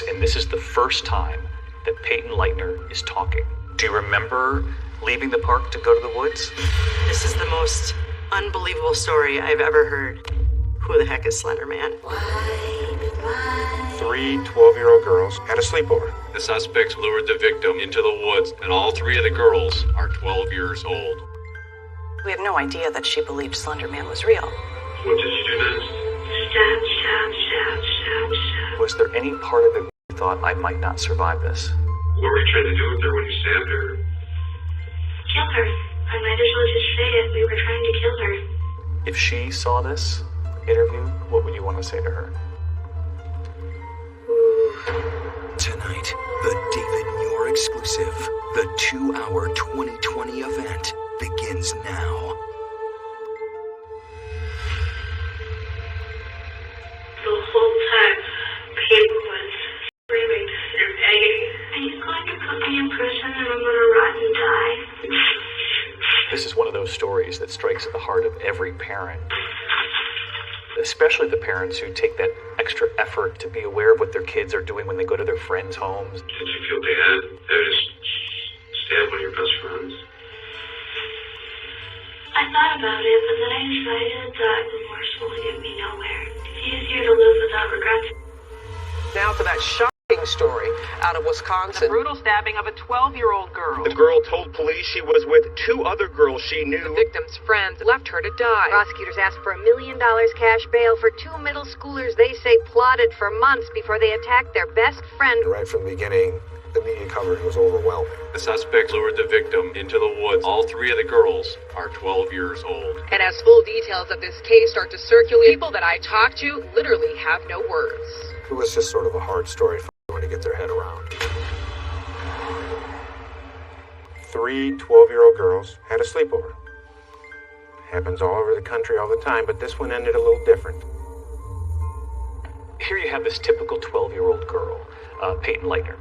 house, and this is the first time that Peyton Leitner is talking. Do you remember leaving the park to go to the woods? This is the most unbelievable story I've ever heard. Who the heck is Slender Man? 3 12-year-old girls had a sleepover. The suspects lured the victim into the woods, and all 3 of the girls are 12 years old. We have no idea that she believed Slender Man was real. What did you do next? Stab, stab, stab, stab, stab. Was there any part of it where you thought I might not survive this? What were you trying to do with her when you stabbed her? Kill her. I might as well just say it. We were trying to kill her. If she saw this interview, what would you want to say to her? Tonight, the David Muir exclusive. The 2-hour 2020 event begins now. The whole time, Peyton was screaming and begging. Are you going to put me in prison and I'm going to rot and die? This is one of those stories that strikes at the heart of every parent, especially the parents who take that extra effort to be aware of what their kids are doing when they go to their friends' homes. Did you feel bad? They just stabbed one of your best friends. I thought about it, but then I decided that remorse will get me nowhere. It's easier to live without regrets. Now to that shocking story out of Wisconsin. The brutal stabbing of a 12-year-old girl. The girl told police she was with 2 other girls she knew. The victim's friends left her to die. Prosecutors asked for $1 million cash bail for 2 middle schoolers they say plotted for months before they attacked their best friend. Right from the beginning, the media coverage was overwhelming. The suspects lured the victim into the woods. All 3 of the girls are 12 years old. And as full details of this case start to circulate, people that I talked to literally have no words. It was just sort of a hard story for everyone to get their head around. 3 12-year-old girls had a sleepover. Happens all over the country all the time, but this one ended a little different. Here you have this typical 12-year-old girl, Peyton Leitner.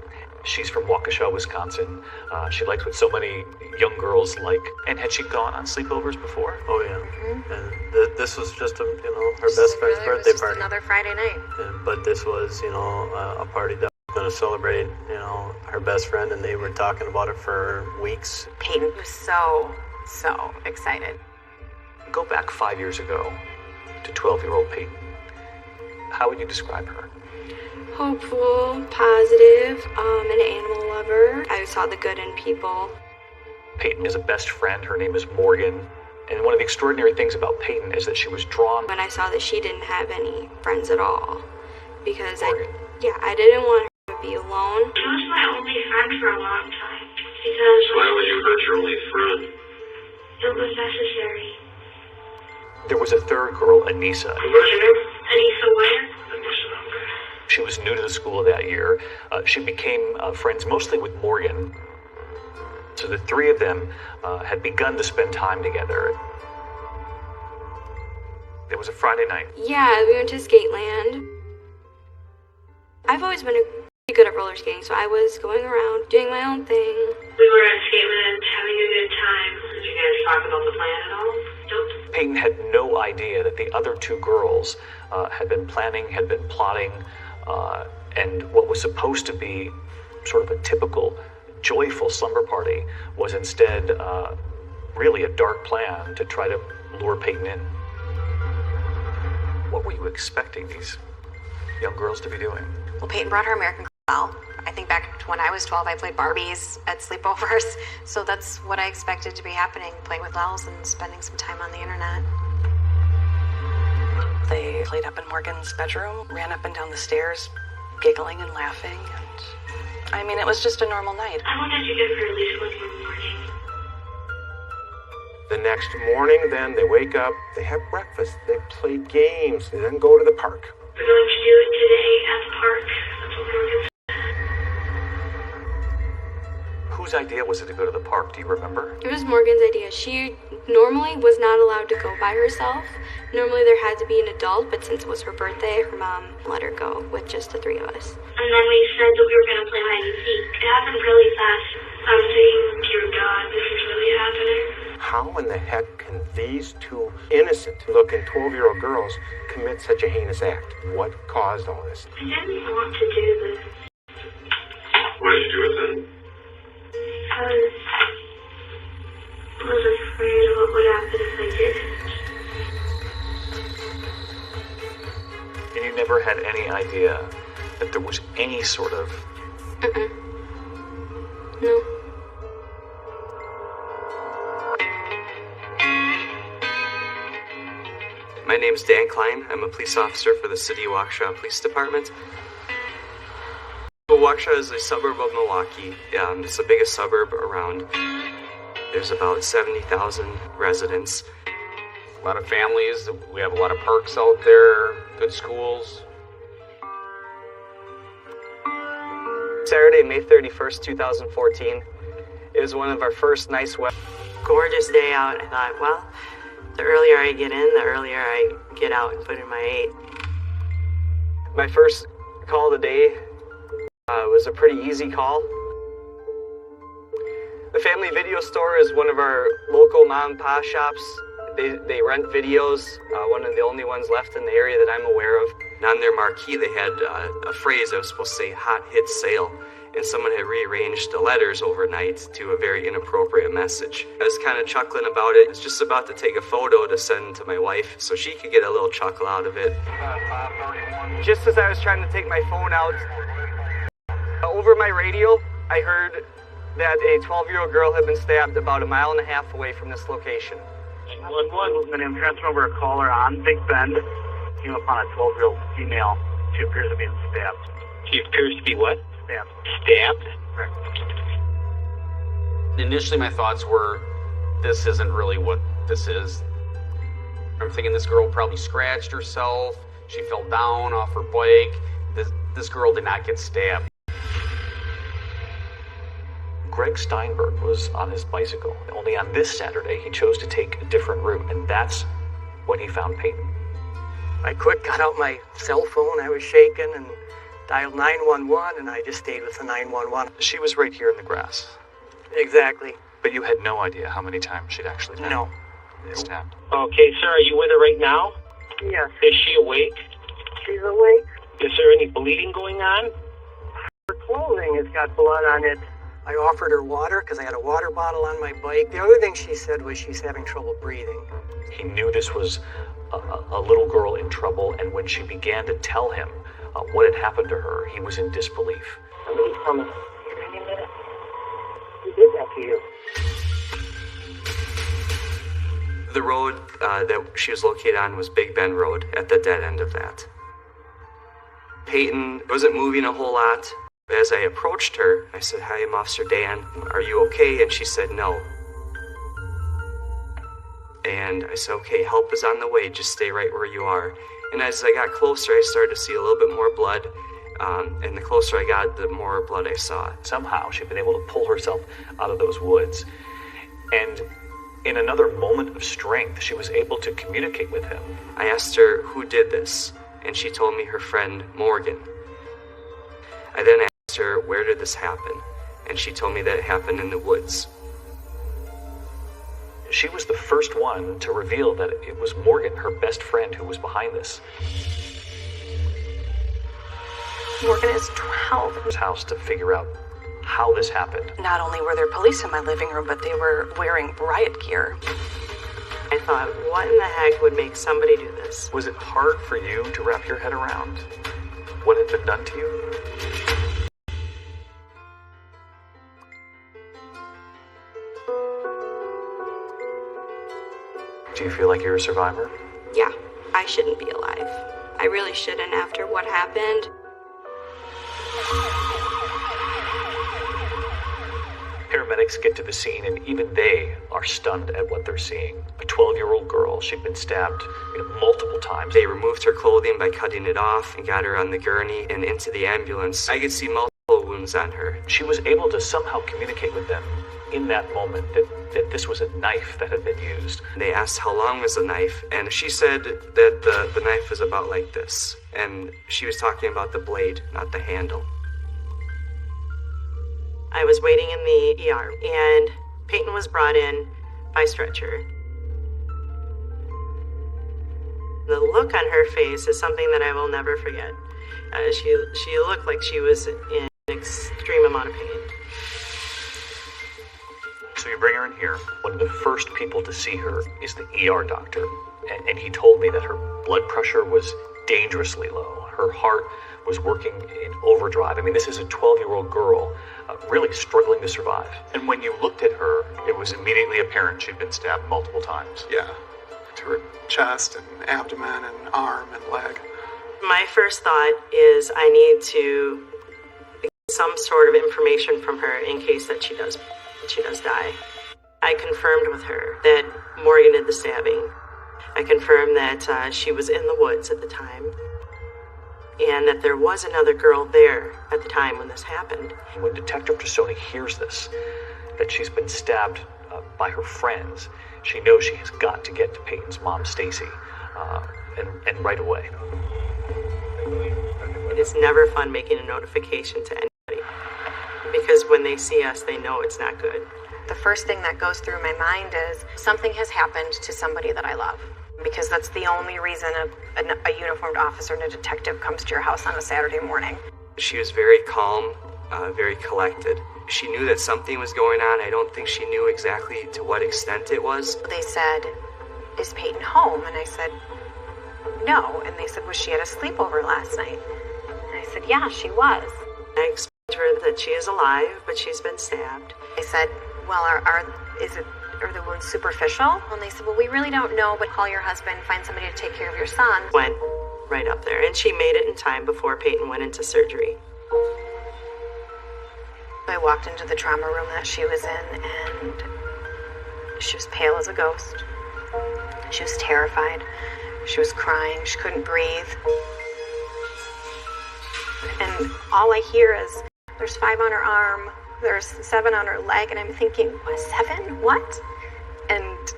She's from Waukesha, Wisconsin. She likes what so many young girls like. And had she gone on sleepovers before? Oh yeah, and this was just her best friend's birthday party. Another Friday night. But this was a party that was going to celebrate her best friend, and they were talking about it for weeks. Peyton was so excited. Go back 5 years ago to 12-year-old Peyton. How would you describe her? Hopeful, positive, an animal lover. I saw the good in people. Peyton is a best friend. Her name is Morgan. And one of the extraordinary things about Peyton is that she was drawn. When I saw that she didn't have any friends at all, because Morgan. I didn't want her to be alone. She was my only friend for a long time. Because Why would you hurt your only friend? it was necessary. There was a third girl, Anissa. What's your name? Anissa Ware? She was new to the school that year. She became friends mostly with Morgan. So the 3 of them had begun to spend time together. It was a Friday night. Yeah, we went to Skateland. I've always been pretty good at roller skating, so I was going around doing my own thing. We were at Skateland having a good time. Did you guys talk about the plan at all? Nope. Peyton had no idea that the other 2 girls had been planning, had been plotting, and what was supposed to be sort of a typical joyful slumber party was instead really a dark plan to try to lure Peyton in. What were you expecting these young girls to be doing? Well, Peyton brought her American Girl. I think back when I was 12, I played Barbies at sleepovers, so that's what I expected to be happening, playing with dolls and spending some time on the internet. They played up in Morgan's bedroom, ran up and down the stairs, giggling and laughing, and it was just a normal night. I wanted to give her at least one more morning. The next morning, then, they wake up, they have breakfast, they play games, they then go to the park. We're going to do it today at the park. That's what Morgan said. Whose idea was it to go to the park? Do you remember? It was Morgan's idea. She normally was not allowed to go by herself. Normally there had to be an adult, but since it was her birthday, her mom let her go with just the 3 of us. And then we said that we were going to play hide and seek. It happened really fast. I was thinking, dear God, this is really happening. How in the heck can these 2 innocent-looking 12-year-old girls commit such a heinous act? What caused all this? I didn't want to do this. idea that there was any sort of... No. My name's Dan Klein. I'm a police officer for the City of Waukesha Police Department. Waukesha is a suburb of Milwaukee. It's the biggest suburb around. There's about 70,000 residents. A lot of families. We have a lot of parks out there, good schools. Saturday, May 31st, 2014. It was one of our first nice weather. Gorgeous day out. I thought, well, the earlier I get in, the earlier I get out and put in my 8. My first call of the day was a pretty easy call. The Family Video Store is one of our local mom and pop shops. They rent videos, one of the only ones left in the area that I'm aware of. And on their marquee, they had a phrase that was supposed to say "hot hit sale," and someone had rearranged the letters overnight to a very inappropriate message. I was kind of chuckling about it. I was just about to take a photo to send to my wife so she could get a little chuckle out of it. Just as I was trying to take my phone out, over my radio, I heard that a 12-year-old girl had been stabbed about 1.5 miles away from this location. 911, my name is transferring over a caller on Big Bend. Came upon a 12-year-old female. She appears to be stabbed. She appears to be what? Stabbed. Stabbed? Correct. Initially, my thoughts were, this isn't really what this is. I'm thinking this girl probably scratched herself. She fell down off her bike. This girl did not get stabbed. Greg Steinberg was on his bicycle. Only on this Saturday, he chose to take a different route, and that's when he found Peyton. I quick got out my cell phone. I was shaking and dialed 911, and I just stayed with the 911. She was right here in the grass. Exactly. But you had no idea how many times she'd actually been stabbed. Okay, sir, are you with her right now? Yes. Is she awake? She's awake. Is there any bleeding going on? Her clothing has got blood on it. I offered her water because I had a water bottle on my bike. The other thing she said was she's having trouble breathing. He knew this was a little girl in trouble, and when she began to tell him what had happened to her, he was in disbelief. Somebody's coming. Give me a minute. Who did that to you? The road that she was located on was Big Bend Road, at the dead end of that. Peyton wasn't moving a whole lot. As I approached her, I said, "Hi, I'm Officer Dan. Are you okay?" And she said, "No." And I said, "Okay, help is on the way. Just stay right where you are." And as I got closer, I started to see a little bit more blood. And the closer I got, the more blood I saw. Somehow, she'd been able to pull herself out of those woods. And in another moment of strength, she was able to communicate with him. I asked her who did this, and she told me her friend Morgan. I then asked her, where did this happen? And she told me that it happened in the woods. She was the first one to reveal that it was Morgan, her best friend, who was behind this. Morgan is 12. His house to figure out how this happened. Not only were there police in my living room, but they were wearing riot gear. I thought, what in the heck would make somebody do this? Was it hard for you to wrap your head around what had been done to you? Do you feel like you're a survivor? Yeah, I shouldn't be alive. I really shouldn't after what happened. Paramedics get to the scene, and even they are stunned at what they're seeing. A 12-year-old girl, she'd been stabbed multiple times. They removed her clothing by cutting it off and got her on the gurney and into the ambulance. I could see multiple wounds on her. She was able to somehow communicate with them in that moment that this was a knife that had been used. They asked how long was the knife, and she said that the knife was about like this. And she was talking about the blade, not the handle. I was waiting in the ER, and Peyton was brought in by stretcher. The look on her face is something that I will never forget. She looked like she was in an extreme amount of pain. So you bring her in here. One of the first people to see her is the ER doctor, and he told me that her blood pressure was dangerously low. Her heart was working in overdrive. I mean, this is a 12-year-old girl really struggling to survive. And when you looked at her, it was immediately apparent she'd been stabbed multiple times. Yeah, to her chest and abdomen and arm and leg. My first thought is I need to get some sort of information from her in case that she does die. I confirmed with her that Morgan did the stabbing. I confirmed that she was in the woods at the time, and that there was another girl there at the time when this happened. When Detective Tassone hears this, that she's been stabbed by her friends, she knows she has got to get to Peyton's mom, Stacy, and right away. It is never fun making a notification to anybody, because when they see us, they know it's not good. The first thing that goes through my mind is something has happened to somebody that I love. Because that's the only reason a uniformed officer and a detective comes to your house on a Saturday morning. She was very calm, very collected. She knew that something was going on. I don't think she knew exactly to what extent it was. They said, "Is Peyton home?" And I said, "No." And they said, "Was she at a sleepover last night?" And I said, "Yeah, she was." I explained to her that she is alive, but she's been stabbed. I said, "Well, are the wounds superficial?" And they said, "Well, we really don't know, but call your husband, find somebody to take care of your son." Went right up there, and she made it in time before Peyton went into surgery. I walked into the trauma room that she was in, and she was pale as a ghost. She was terrified. She was crying. She couldn't breathe. And all I hear is, "There's 5 on her arm. There's 7 on her leg," and I'm thinking, what, 7? What? And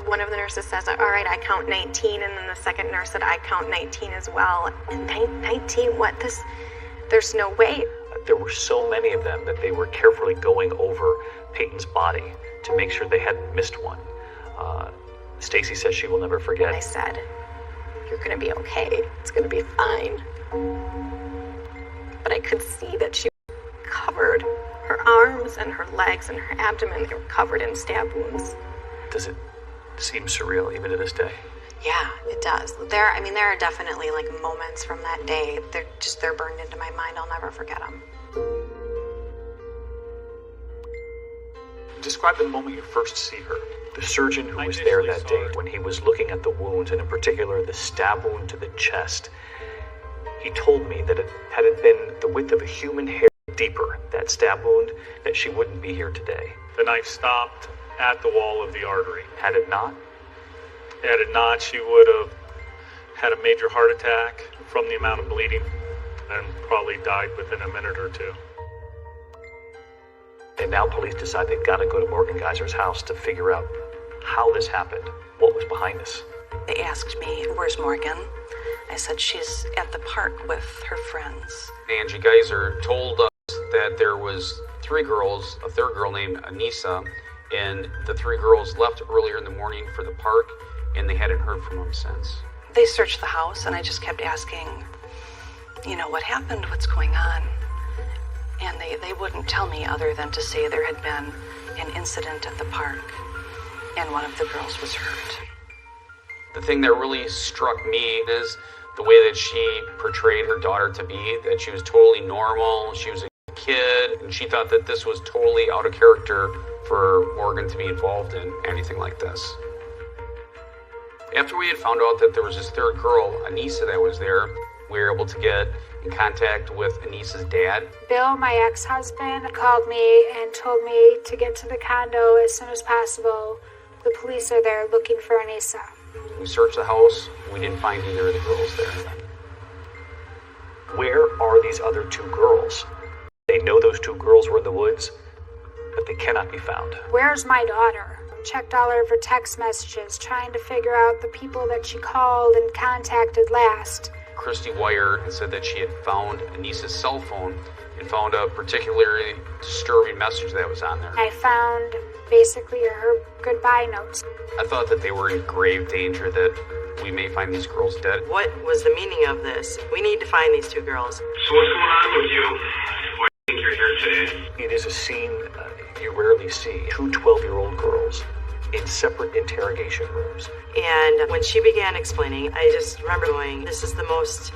one of the nurses says, "All right, I count 19," and then the second nurse said, "I count 19 as well." And 19, what? There's no way. There were so many of them that they were carefully going over Peyton's body to make sure they hadn't missed one. Stacy says she will never forget. I said, "You're gonna be okay. It's gonna be fine." But I could see that she was covered. Her arms and her legs and her abdomen, they were covered in stab wounds. Does it seem surreal even to this day? Yeah, it does. There are definitely like moments from that day. They're burned into my mind. I'll never forget them. Describe the moment you first see her. The surgeon who was there that day when he was looking at the wounds, and in particular the stab wound to the chest, he told me that had it been the width of a human hair deeper, that stab wound, that she wouldn't be here today. The knife stopped at the wall of the artery. Had it not? Had it not, she would have had a major heart attack from the amount of bleeding and probably died within a minute or two. And now police decide they've got to go to Morgan Geyser's house to figure out how this happened, what was behind this. They asked me, "Where's Morgan?" I said, "She's at the park with her friends." Angie Geyser told us that there was 3 girls, a third girl named Anissa, and the 3 girls left earlier in the morning for the park, and they hadn't heard from them since. They searched the house, and I just kept asking, what happened? What's going on? And they wouldn't tell me other than to say there had been an incident at the park, and one of the girls was hurt. The thing that really struck me is the way that she portrayed her daughter to be, that she was totally normal, she was a kid, and she thought that this was totally out of character for Morgan to be involved in anything like this. After we had found out that there was this third girl, Anissa, that was there, we were able to get in contact with Anissa's dad. Bill, my ex-husband, called me and told me to get to the condo as soon as possible. The police are there looking for Anissa. We searched the house. We didn't find either of the girls there. Where are these other 2 girls? They know those 2 girls were in the woods, but they cannot be found. Where's my daughter? Checked all of her text messages, trying to figure out the people that she called and contacted last. Christy Wire had said that she had found Anissa's cell phone and found a particularly disturbing message that was on there. I found basically her goodbye notes. I thought that they were in grave danger, that we may find these girls dead. What was the meaning of this? We need to find these 2 girls. So what's going on with you? Why do you think you're here today? It is a scene you rarely see. 2 12-year-old girls in separate interrogation rooms. And when she began explaining, I just remember going, this is the most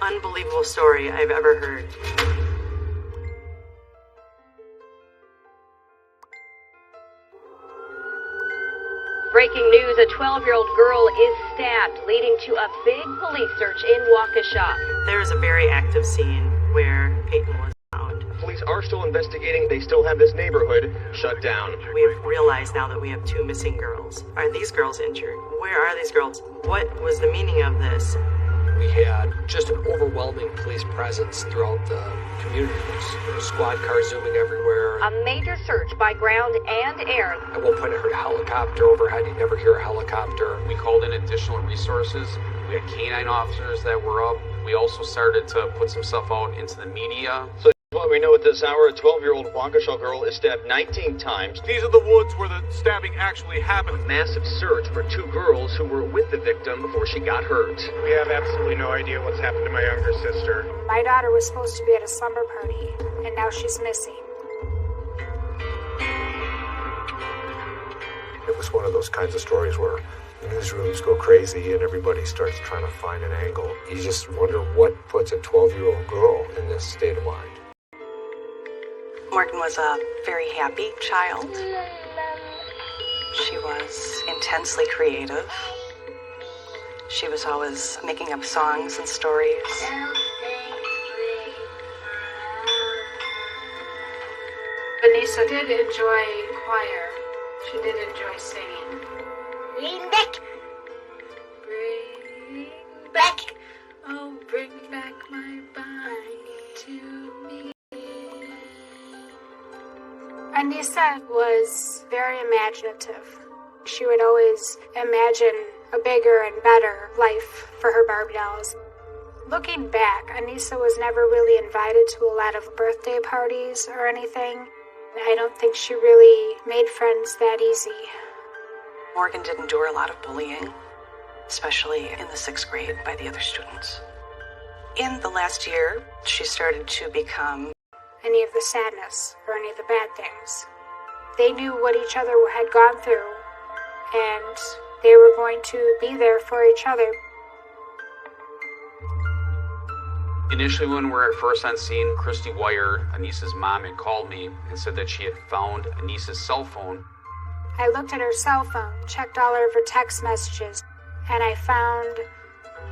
unbelievable story I've ever heard. Breaking news, a 12-year-old girl is stabbed, leading to a big police search in Waukesha. There is a very active scene where Peyton was found. Police are still investigating. They still have this neighborhood shut down. We've realized now that we have 2 missing girls. Are these girls injured? Where are these girls? What was the meaning of this? We had just an overwhelming police presence throughout the community. There were squad cars zooming everywhere. A major search by ground and air. At one point I heard a helicopter overhead. You never hear a helicopter. We called in additional resources. We had canine officers that were up. We also started to put some stuff out into the media. So what we know at this hour, a 12-year-old Waukesha girl is stabbed 19 times. These are the woods where the stabbing actually happened. Massive search for 2 girls who were with the victim before she got hurt. We have absolutely no idea what's happened to my younger sister. My daughter was supposed to be at a slumber party, and now she's missing. It was one of those kinds of stories where the newsrooms go crazy and everybody starts trying to find an angle. You just wonder what puts a 12-year-old girl in this state of mind. Morgan was a very happy child. She was intensely creative. She was always making up songs and stories. Anissa did enjoy choir. She did enjoy singing. Bring back. Bring back. Oh, bring back my Bonnie to me. Anissa was very imaginative. She would always imagine a bigger and better life for her Barbie dolls. Looking back, Anissa was never really invited to a lot of birthday parties or anything. I don't think she really made friends that easy. Morgan did endure a lot of bullying, especially in the 6th grade by the other students. In the last year, she started to become any of the sadness or any of the bad things. They knew what each other had gone through, and they were going to be there for each other. Initially, when we were at first on scene, Christy Wire, Anissa's mom, had called me and said that she had found Anissa's cell phone. I looked at her cell phone, checked all of her text messages, and I found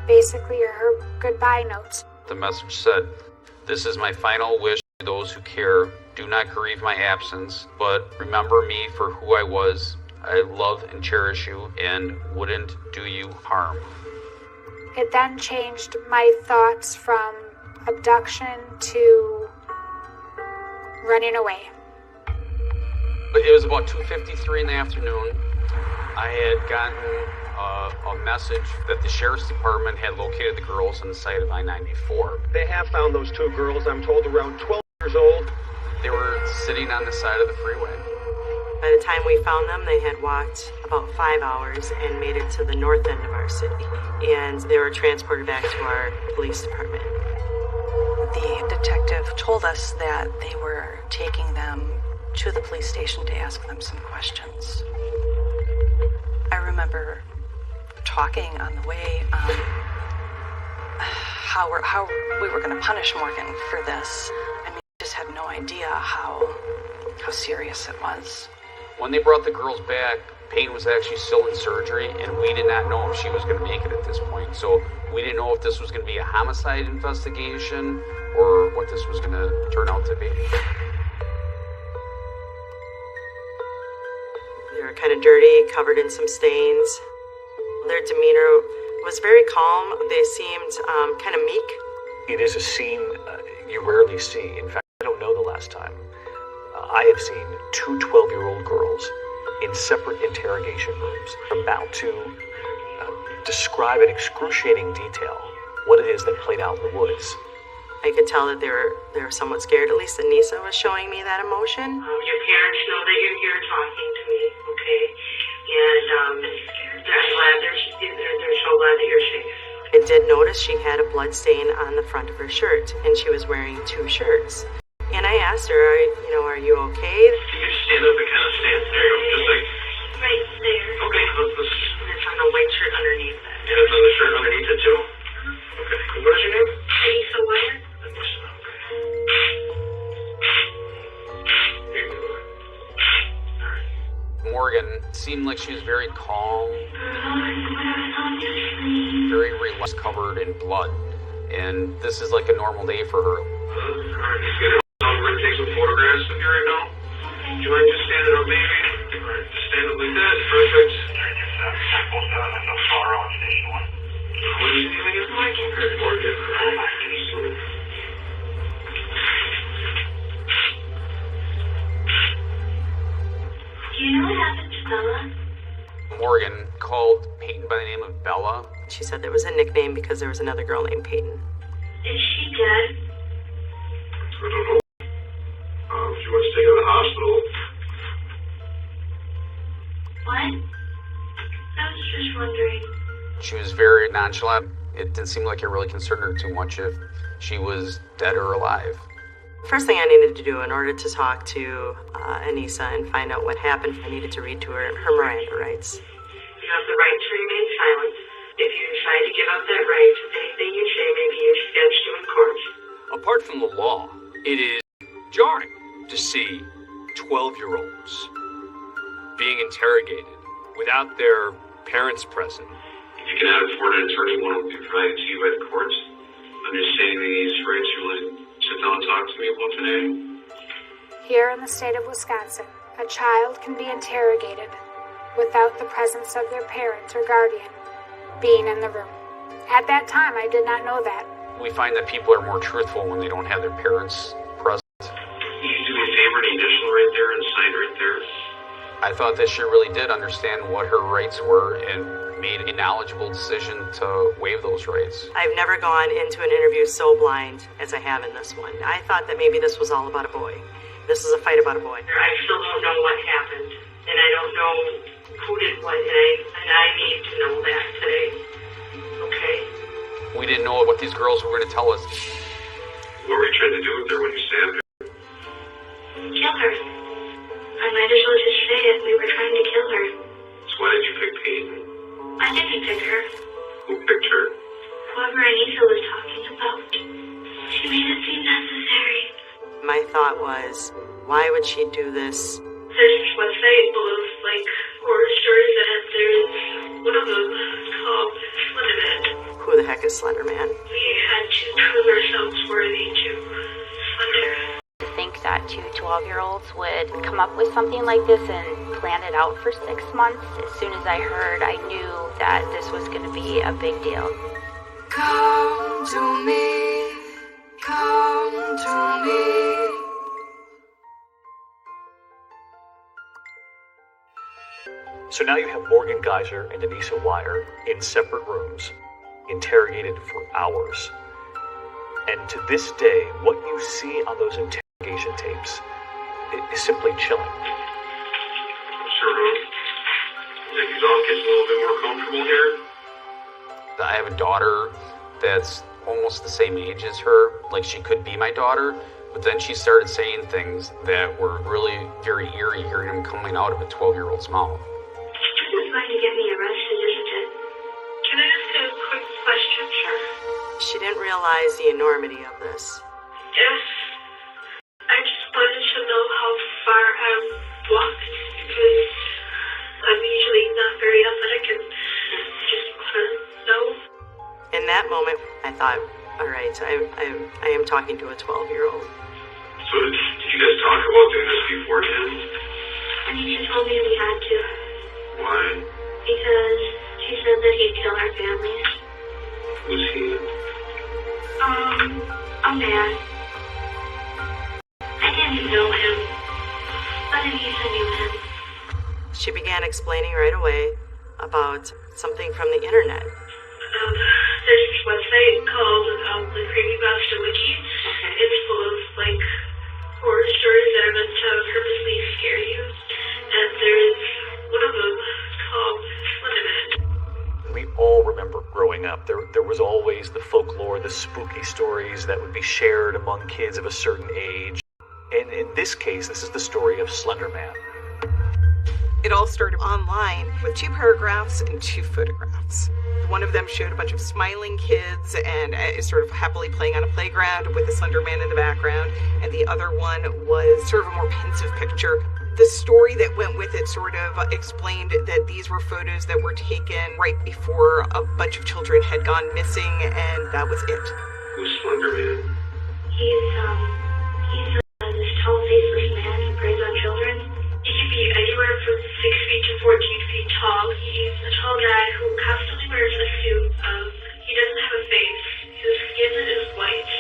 basically her goodbye notes. The message said, "This is my final wish to those who care. Do not grieve my absence, but remember me for who I was. I love and cherish you and wouldn't do you harm." It then changed my thoughts from abduction to running away. It was about 2:53 in the afternoon. I had gotten a message that the sheriff's department had located the girls on the site of I-94. They have found those 2 girls, I'm told, around 12 years old. They were sitting on the side of the freeway. By the time we found them, they had walked about 5 hours and made it to the north end of our city. And they were transported back to our police department. The detective told us that they were taking them to the police station to ask them some questions. I remember talking on the way how we were going to punish Morgan for this. I mean, I just had no idea how serious it was. When they brought the girls back, Payne was actually still in surgery, and we did not know if she was going to make it at this point. So we didn't know if this was going to be a homicide investigation or what this was going to turn out to be. They were kind of dirty, covered in some stains. Their demeanor was very calm. They seemed kind of meek. It is a scene you rarely see. In fact, I don't know the last time. I have seen 2 12-year-old girls in separate interrogation rooms about to describe in excruciating detail what it is that played out in the woods. I could tell that they were somewhat scared. At least Anissa was showing me that emotion. Your parents know that you're here talking to me, okay? And they're so glad that you're safe. I did notice she had a blood stain on the front of her shirt, and she was wearing 2 shirts. And I asked her, are you okay? You can stand up and kind of stand there, just like... Right there. Okay, let's... And it's on the white shirt underneath that. And it's on the shirt underneath it, too? Okay. What is your name? Anissa Wire. Anissa. Morgan seemed like she was very calm, very relaxed, covered in blood. And this is like a normal day for her. Alright, just get it. I'm going to take some photographs of you right now. Do you mind just standing up, maybe? Alright, just stand up like that. Perfect. What are you doing? Morgan. Do you know what happened to Bella? Morgan called Peyton by the name of Bella. She said there was a nickname because there was another girl named Peyton. Is she dead? I don't know. She was taken to the hospital. What? I was just wondering. She was very nonchalant. It didn't seem like it really concerned her too much if she was dead or alive. First thing I needed to do in order to talk to Anissa and find out what happened, I needed to read to her Miranda rights. You have the right to remain silent. If you decide to give up that right, anything you say may be used against you in court. Apart from the law, it is jarring to see 12-year-olds being interrogated without their parents present. If you can have afford an attorney, one will be provided to you by the courts. Understanding these rights, you really sit down and talk to me about today. Here in the state of Wisconsin, a child can be interrogated without the presence of their parent or guardian being in the room. At that time, I did not know that. We find that people are more truthful when they don't have their parents present. You do me a favor and initial right there and sign right there. I thought that she really did understand what her rights were and made a knowledgeable decision to waive those rights. I've never gone into an interview so blind as I have in this one. I thought that maybe this was all about a boy. This is a fight about a boy. I still don't know what happened, and I don't know who did what, and I need to know that today. Okay? We didn't know what these girls were going to tell us. What were you trying to do with her when you stabbed her? Kill her. I might as well just say it. We were trying to kill her. So why did you pick Peyton? I didn't pick her. Who picked her? Whoever Anissa was talking about. She made it seem necessary. My thought was, why would she do this? There's this website full of, horror stories that have there's one of them called Slenderman. Who the heck is Slender Man? We had to prove ourselves worthy to Slender. To think that two 12-year-olds would come up with something like this and plan it out for 6 months. As soon as I heard, I knew that this was going to be a big deal. Come to me, come to me. So now you have Morgan Geyser and Anissa Wire in separate rooms, interrogated for hours. And to this day, what you see on those interrogation tapes is simply chilling. Sure. I think these all gets a little bit more comfortable here. I have a daughter that's almost the same age as her, like she could be my daughter, but then she started saying things that were really very eerie, hearing them coming out of a 12-year-old's mouth. This is going to get me arrested, isn't it? Can I ask a quick question? Sure. She didn't realize the enormity of this. Yes. I just wanted to know how far I've walked, because I'm usually not very athletic and just want to know. In that moment, I thought, all right, I am talking to a 12-year-old. So did you guys talk about doing this beforehand? Anissa told me we had to. Why? Because she said that he'd kill our families. Who's he? A man. I didn't know him, but Anissa knew him. She began explaining right away about something from the internet. There's this website called the Creepypasta Wiki. It's full of horror stories that are meant to purposely scare you. And there's one of them called Slenderman. We all remember growing up. There was always the folklore, the spooky stories that would be shared among kids of a certain age. And in this case, this is the story of Slender Man. It all started online with 2 paragraphs and 2 photographs. One of them showed a bunch of smiling kids and sort of happily playing on a playground with a slender man in the background, and the other one was sort of a more pensive picture. The story that went with it sort of explained that these were photos that were taken right before a bunch of children had gone missing, and that was it. Who's Slender Man? He's this tall, faceless man who preys on children. He can be anywhere from 6 feet to 14 feet tall. He's a tall guy who constantly wears a suit. He doesn't have a face. His skin is white.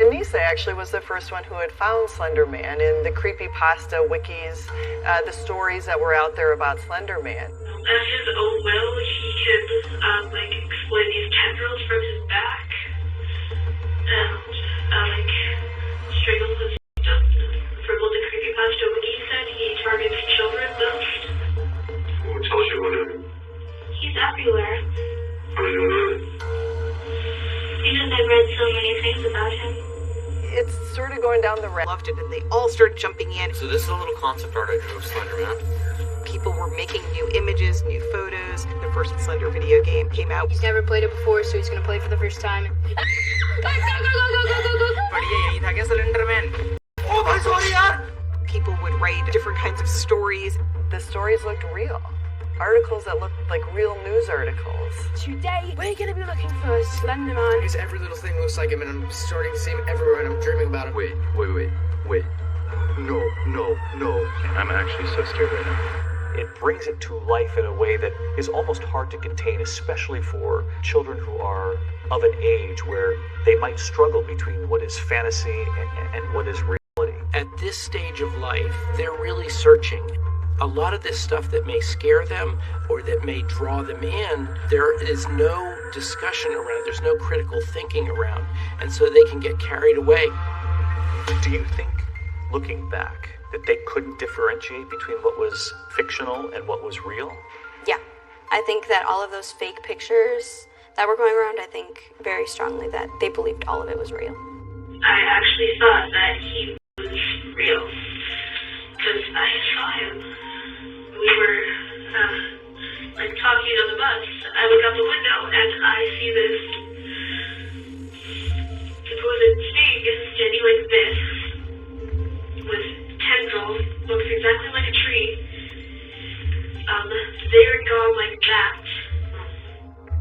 Anissa actually was the first one who had found Slender Man in the creepypasta wikis, the stories that were out there about Slender Man. At his own will, he could exploit these tendrils from his back and strangle his victims. For what the creepypasta wiki said, he targets children most. Who tells you what it is? He's everywhere. How do you know that? Because I've read so many things about him. It's sort of going down the road. Loved it, and they all started jumping in. So this is a little concept art I drew of Slender Man. People were making new images, new photos. The first Slender video game came out. He's never played it before, so he's gonna play for the first time. People would write different kinds of stories. The stories looked real. Articles that looked like real news articles. Today, we're gonna be looking for Slender Man. Because every little thing looks like him, and I'm starting to see him everywhere, and I'm dreaming about him. Wait. No. I'm actually so scared right now. It brings it to life in a way that is almost hard to contain, especially for children who are of an age where they might struggle between what is fantasy and what is reality. At this stage of life, they're really searching. A lot of this stuff that may scare them or that may draw them in, there is no discussion around, there's no critical thinking around, and so they can get carried away. Do you think, looking back, that they couldn't differentiate between what was fictional and what was real? Yeah, I think that all of those fake pictures that were going around, I think very strongly that they believed all of it was real. I actually thought that he was real, because I saw him. We were, talking on the bus. I look out the window and I see this supposed snake standing like this, with tendrils, looks exactly like a tree. They are gone like that.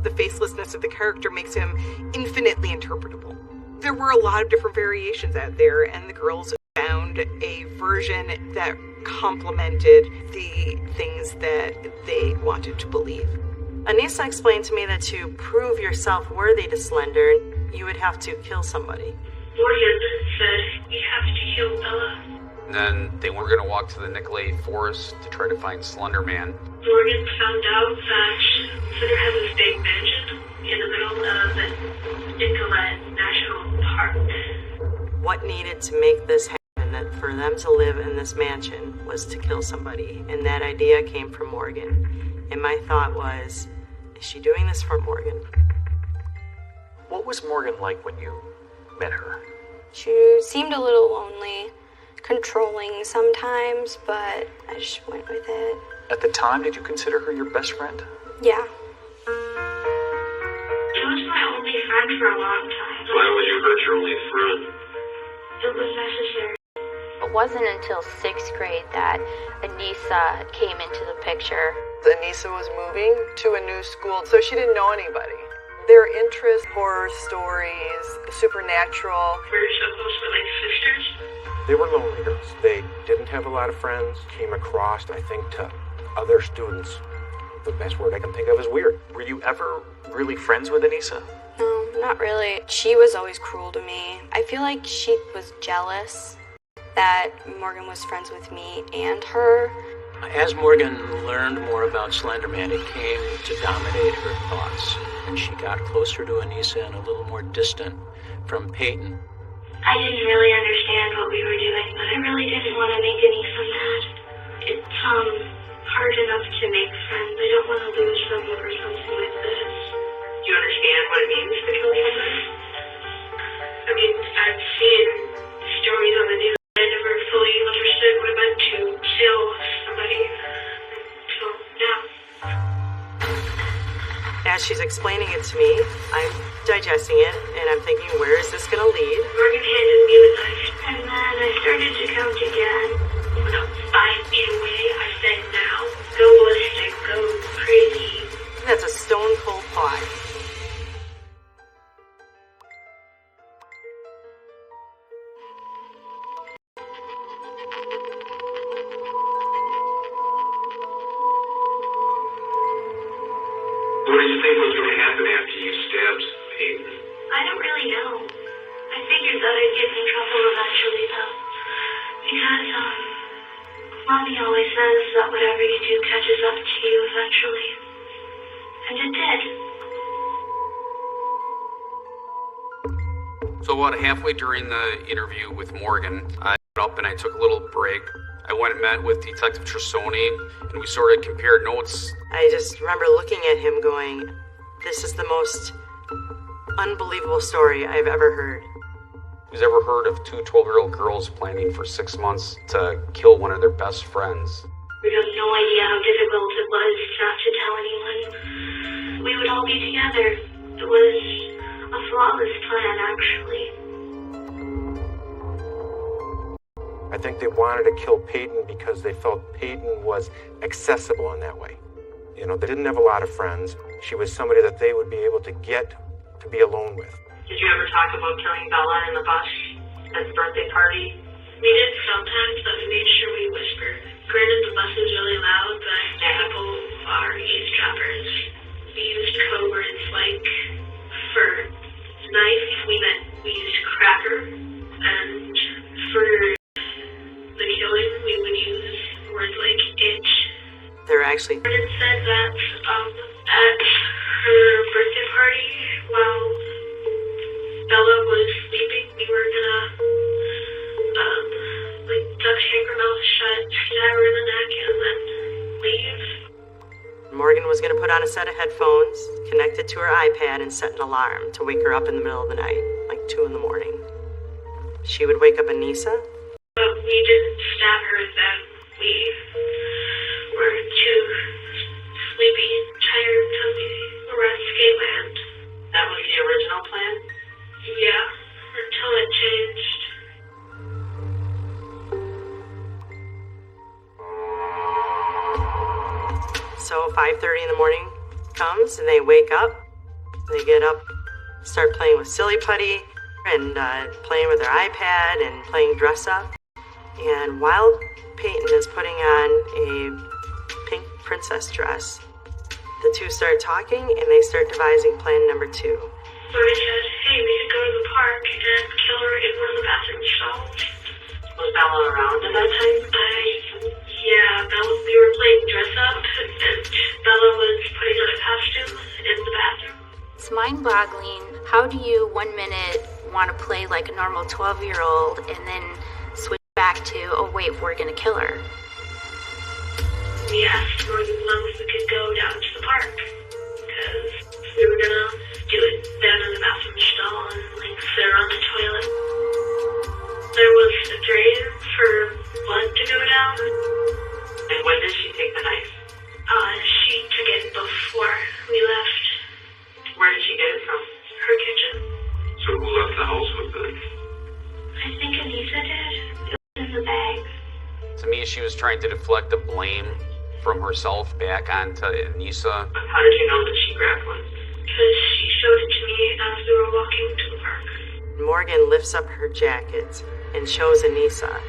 The facelessness of the character makes him infinitely interpretable. There were a lot of different variations out there, and the girls found a version that complemented the things that they wanted to believe. Anissa explained to me that to prove yourself worthy to Slender, you would have to kill somebody. Morgan said, "We have to kill Bella." And then they were going to walk to the Nicolay Forest to try to find Slender Man. Morgan found out that Slender has this big mansion in the middle of the Nicolay National Park. What needed to make this happen, that for them to live in this mansion, was to kill somebody. And that idea came from Morgan. And my thought was, is she doing this for Morgan? What was Morgan like when you met her? She seemed a little lonely, controlling sometimes, but I just went with it. At the time, did you consider her your best friend? Yeah. She was my only friend for a long time. Why would you hurt your only friend? It was necessary. It wasn't until 6th grade that Anissa came into the picture. Anissa was moving to a new school, so she didn't know anybody. Their interests, horror stories, supernatural. We're supposed to be like sisters. They were lonely girls. They didn't have a lot of friends. Came across, I think, to other students. The best word I can think of is weird. Were you ever really friends with Anissa? No, not really. She was always cruel to me. I feel like she was jealous that Morgan was friends with me and her. As Morgan learned more about Slender Man, it came to dominate her thoughts, and she got closer to Anissa and a little more distant from Peyton. I didn't really understand what we were doing, but I really didn't want to make Anissa mad. It's hard enough to make friends. I don't want to lose them over something like this. Do you understand what it means to kill somebody? I mean, I've seen stories on the news. I never fully understood what it meant to kill somebody until now. As she's explaining it to me, I'm digesting it, and I'm thinking, where is this going to lead? Morgan handed me the knife, and then I started to count again. When I was 5 feet away, I said, now, go ballistic, go crazy. That's a stone cold plot. What did you think was going to happen after you stabbed Peyton? I don't really know. I figured that I'd get in trouble eventually, though. Because, Mommy always says that whatever you do catches up to you eventually. And it did. So about halfway during the interview with Morgan, I got up and I took a little break. I went and met with Detective Trussoni, and we sort of compared notes. I just remember looking at him going, this is the most unbelievable story I've ever heard. Who's ever heard of two 12-year-old girls planning for 6 months to kill one of their best friends? We have no idea how difficult it was not to tell anyone. We would all be together. It was a flawless plan, actually. I think they wanted to kill Peyton because they felt Peyton was accessible in that way. You know, they didn't have a lot of friends. She was somebody that they would be able to get to be alone with. Did you ever talk about killing Bella in the bus at the birthday party? We did sometimes, but we made sure we whispered. Granted, the bus was really loud, but people are eavesdroppers. We used code words like, for knife, we used cracker, and for the killing, we would use words like itch. They're actually... It said that at her birthday party, while Bella was sleeping, we were gonna, duck her mouth shut, stab her in the neck, and then leave. Morgan was going to put on a set of headphones, connect it to her iPad, and set an alarm to wake her up in the middle of the night, like 2 in the morning. She would wake up Anissa. But we didn't stab her then. We were too sleepy, tired to rescue land. That was the original plan? Yeah, until it changed. So 5:30 in the morning comes and they wake up. They get up, start playing with silly putty and playing with their iPad and playing dress up. And while Peyton is putting on a pink princess dress, the two start talking and they start devising plan number 2. So I said, hey, we could go to the park and kill her in one of the bathroom stalls. Was Bella around at that time? Yeah, we were playing dress up, and Bella was putting on a costume in the bathroom. It's mind-boggling. How do you 1 minute want to play like a normal 12-year-old and then switch back to, oh wait, we're going to kill her? We asked Morgan if we could go down to the park, because we were going to do it down in the bathroom stall and sit her on the toilet. There was a drain for blood to go down. And when did she take the knife? She took it before we left. Where did she get it from? Her kitchen. So who left the house with the knife? I think Anissa did. It was in the bag. To me, she was trying to deflect the blame from herself back onto Anissa. How did you know that she grabbed one? Because she showed it to me as we were walking to the park. Morgan lifts up her jacket and shows Anissa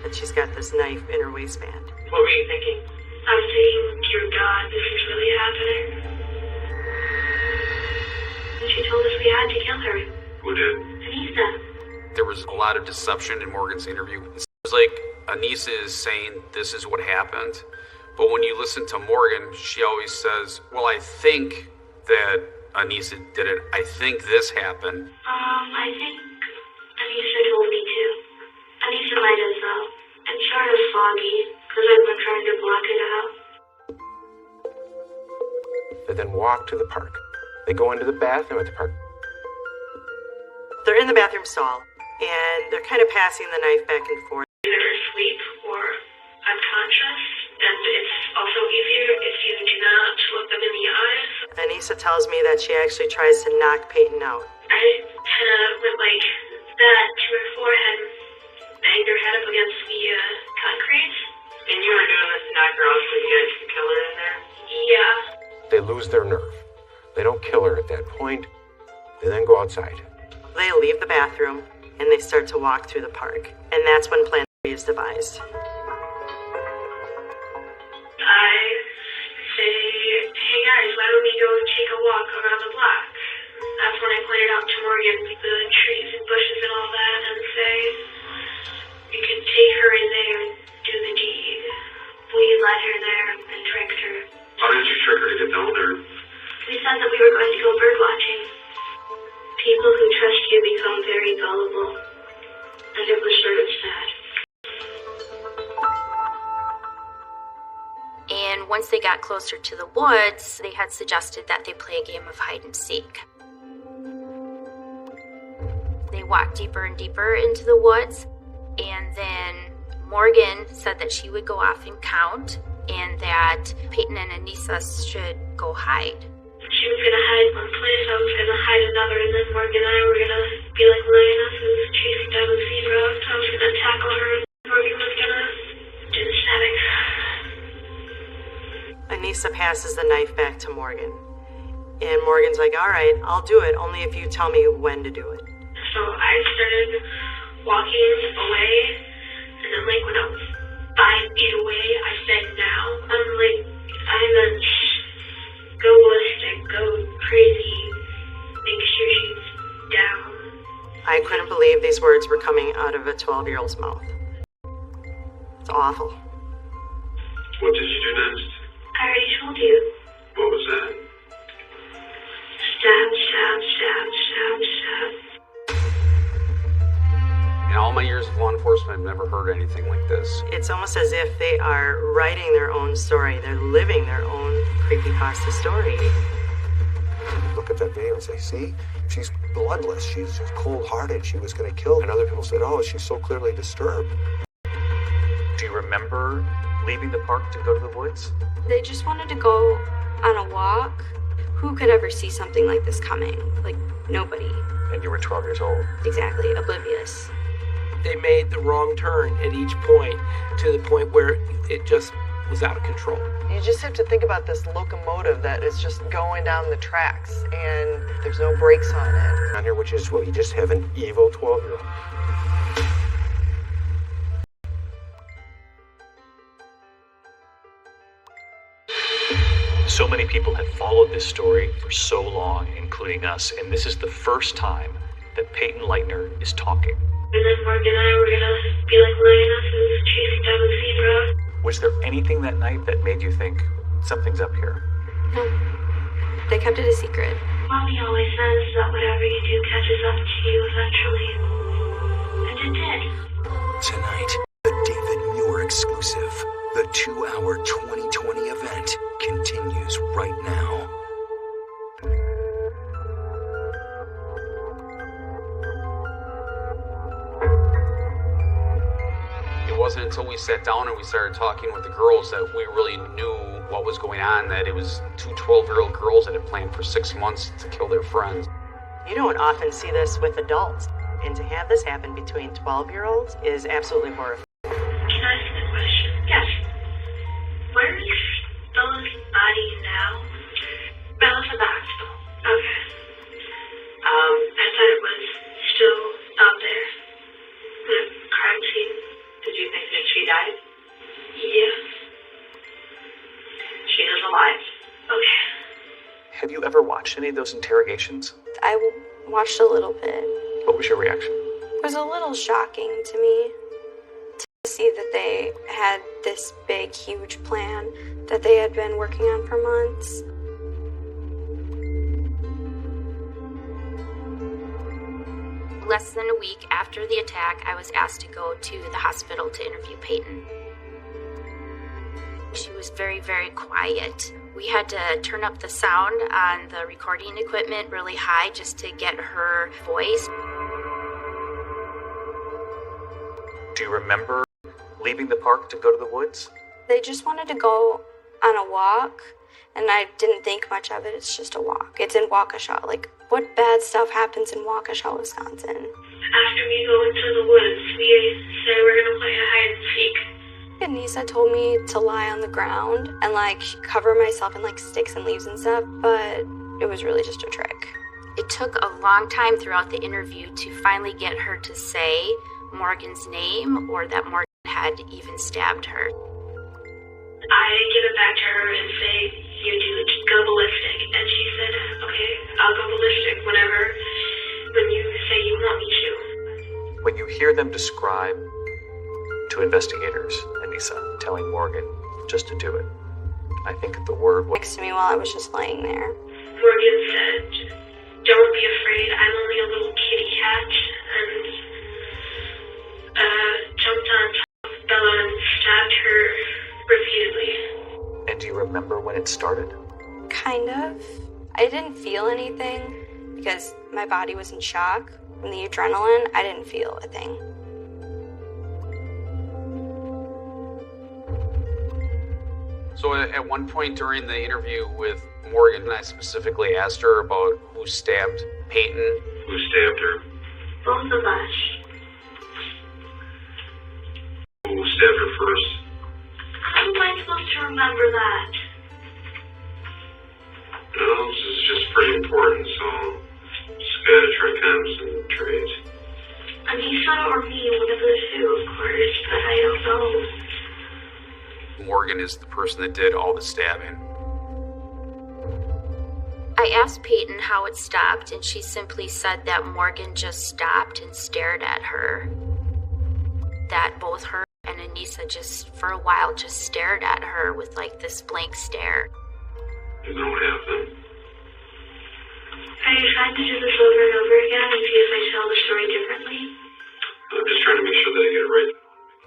that she's got this knife in her waistband. What were you thinking? I was thinking, dear God, this is really happening. And she told us we had to kill her. Who did? Anissa. There was a lot of deception in Morgan's interview. It was like Anissa is saying this is what happened, but when you listen to Morgan, she always says, well, I think that Anissa did it. I think this happened. I think Anissa told me to. Anissa might as well. It's sort of foggy, because I've been trying to block it out. They then walk to the park. They go into the bathroom at the park. They're in the bathroom stall, and they're kind of passing the knife back and forth. Either asleep or unconscious, and it's also easier if you do not look them in the eyes. Anissa tells me that she actually tries to knock Peyton out. I kind of went like that to her forehead, banged her head up against the concrete. And you were doing this to knock her out so you guys could kill her in there? Yeah. They lose their nerve. They don't kill her at that point. They then go outside. They leave the bathroom and they start to walk through the park. And that's when Plan B is devised. I say, hey guys, why don't we go take a walk around the block? That's when I pointed out to Morgan the trees and bushes and all that and say, we could take her in there and do the deed. We led her there and tricked her. How did you trick her to get down there? We said that we were going to go bird watching. People who trust you become very gullible. And it was sort of sad. And once they got closer to the woods, they had suggested that they play a game of hide and seek. They walked deeper and deeper into the woods, and then Morgan said that she would go off and count, and that Peyton and Anissa should go hide. She was going to hide one place, I was going to hide another, and then Morgan and I were going to be like lionesses chasing down the zebra. I was going to tackle her, and Morgan was going to do the stabbing. Anissa passes the knife back to Morgan. And Morgan's like, all right, I'll do it, only if you tell me when to do it. So I started walking away, and then like when I was 5 feet away, I said now. I'm like, I'm a go ballistic, go crazy, make sure she's down. I couldn't believe these words were coming out of a 12-year-old's mouth. It's awful. What did you do next? I already told you. What was that? Stab, stab, stab, stab, stab. In all my years of law enforcement, I've never heard anything like this. It's almost as if they are writing their own story. They're living their own creepypasta story. Look at that video and say, see, she's bloodless. She's just cold-hearted. She was going to kill. And other people said, oh, she's so clearly disturbed. Do you remember leaving the park to go to the woods? They just wanted to go on a walk. Who could ever see something like this coming? Like, nobody. And you were 12 years old. Exactly, oblivious. They made the wrong turn at each point, to the point where it just was out of control. You just have to think about this locomotive that is just going down the tracks, and there's no brakes on it. On here, which is what, you just have an evil 12-year-old. So many people have followed this story for so long, including us, and this is the first time that Peyton Leitner is talking. And then Morgan and I were going to be like lionesses chasing down the zebra. Was there anything that night that made you think something's up here? No. They kept it a secret. Mommy always says that whatever you do catches up to you eventually. And it did. Tonight, the David Muir exclusive. The 2-hour 2020 event continues right now. It wasn't until we sat down and we started talking with the girls that we really knew what was going on, that it was two 12-year-old girls that had planned for 6 months to kill their friends. You don't often see this with adults, and to have this happen between 12-year-olds is absolutely horrifying. Can I ask a question? Yes. Where is Bella's body now? Bella's at the hospital. Okay. I thought it was still out there. The crime scene. Did you think that she died? Yes. She is alive. Okay. Have you ever watched any of those interrogations? I watched a little bit. What was your reaction? It was a little shocking to me to see that they had this big, huge plan that they had been working on for months. Less than a week after the attack, I was asked to go to the hospital to interview Peyton. She was very, very quiet. We had to turn up the sound on the recording equipment really high just to get her voice. Do you remember leaving the park to go to the woods? They just wanted to go on a walk, and I didn't think much of it. It's just a walk. It's in Waukesha. Like, what bad stuff happens in Waukesha, Wisconsin? After we go into the woods, we say we're gonna play a hide and seek. Anissa told me to lie on the ground and like cover myself in like sticks and leaves and stuff, but it was really just a trick. It took a long time throughout the interview to finally get her to say Morgan's name or that Morgan had even stabbed her. I give it back to her and say, you do go ballistic. And she said, okay, I'll go ballistic when you say you want me to. When you hear them describe to investigators, Anissa, telling Morgan just to do it, I think the word was next to me while I was just laying there. Morgan said, don't be afraid, I'm only a little kitty cat, and jumped on top of Bella and stabbed her repeatedly. And do you remember when it started? Kind of. I didn't feel anything because my body was in shock. From the adrenaline, I didn't feel a thing. So at one point during the interview with Morgan, I specifically asked her about who stabbed Peyton. Who stabbed her? Both of us. Who stabbed her first? How am I supposed to remember that? No, this is just pretty important, so just gotta try to concentrate. Anissa or me, one of the two, of course, but I don't know. Morgan is the person that did all the stabbing. I asked Peyton how it stopped, and she simply said that Morgan just stopped and stared at her. That both her and Anissa just, for a while, just stared at her with like this blank stare. And then what happened? Are you trying to do this over and over again and see if I tell the story differently? I'm just trying to make sure that I get it right.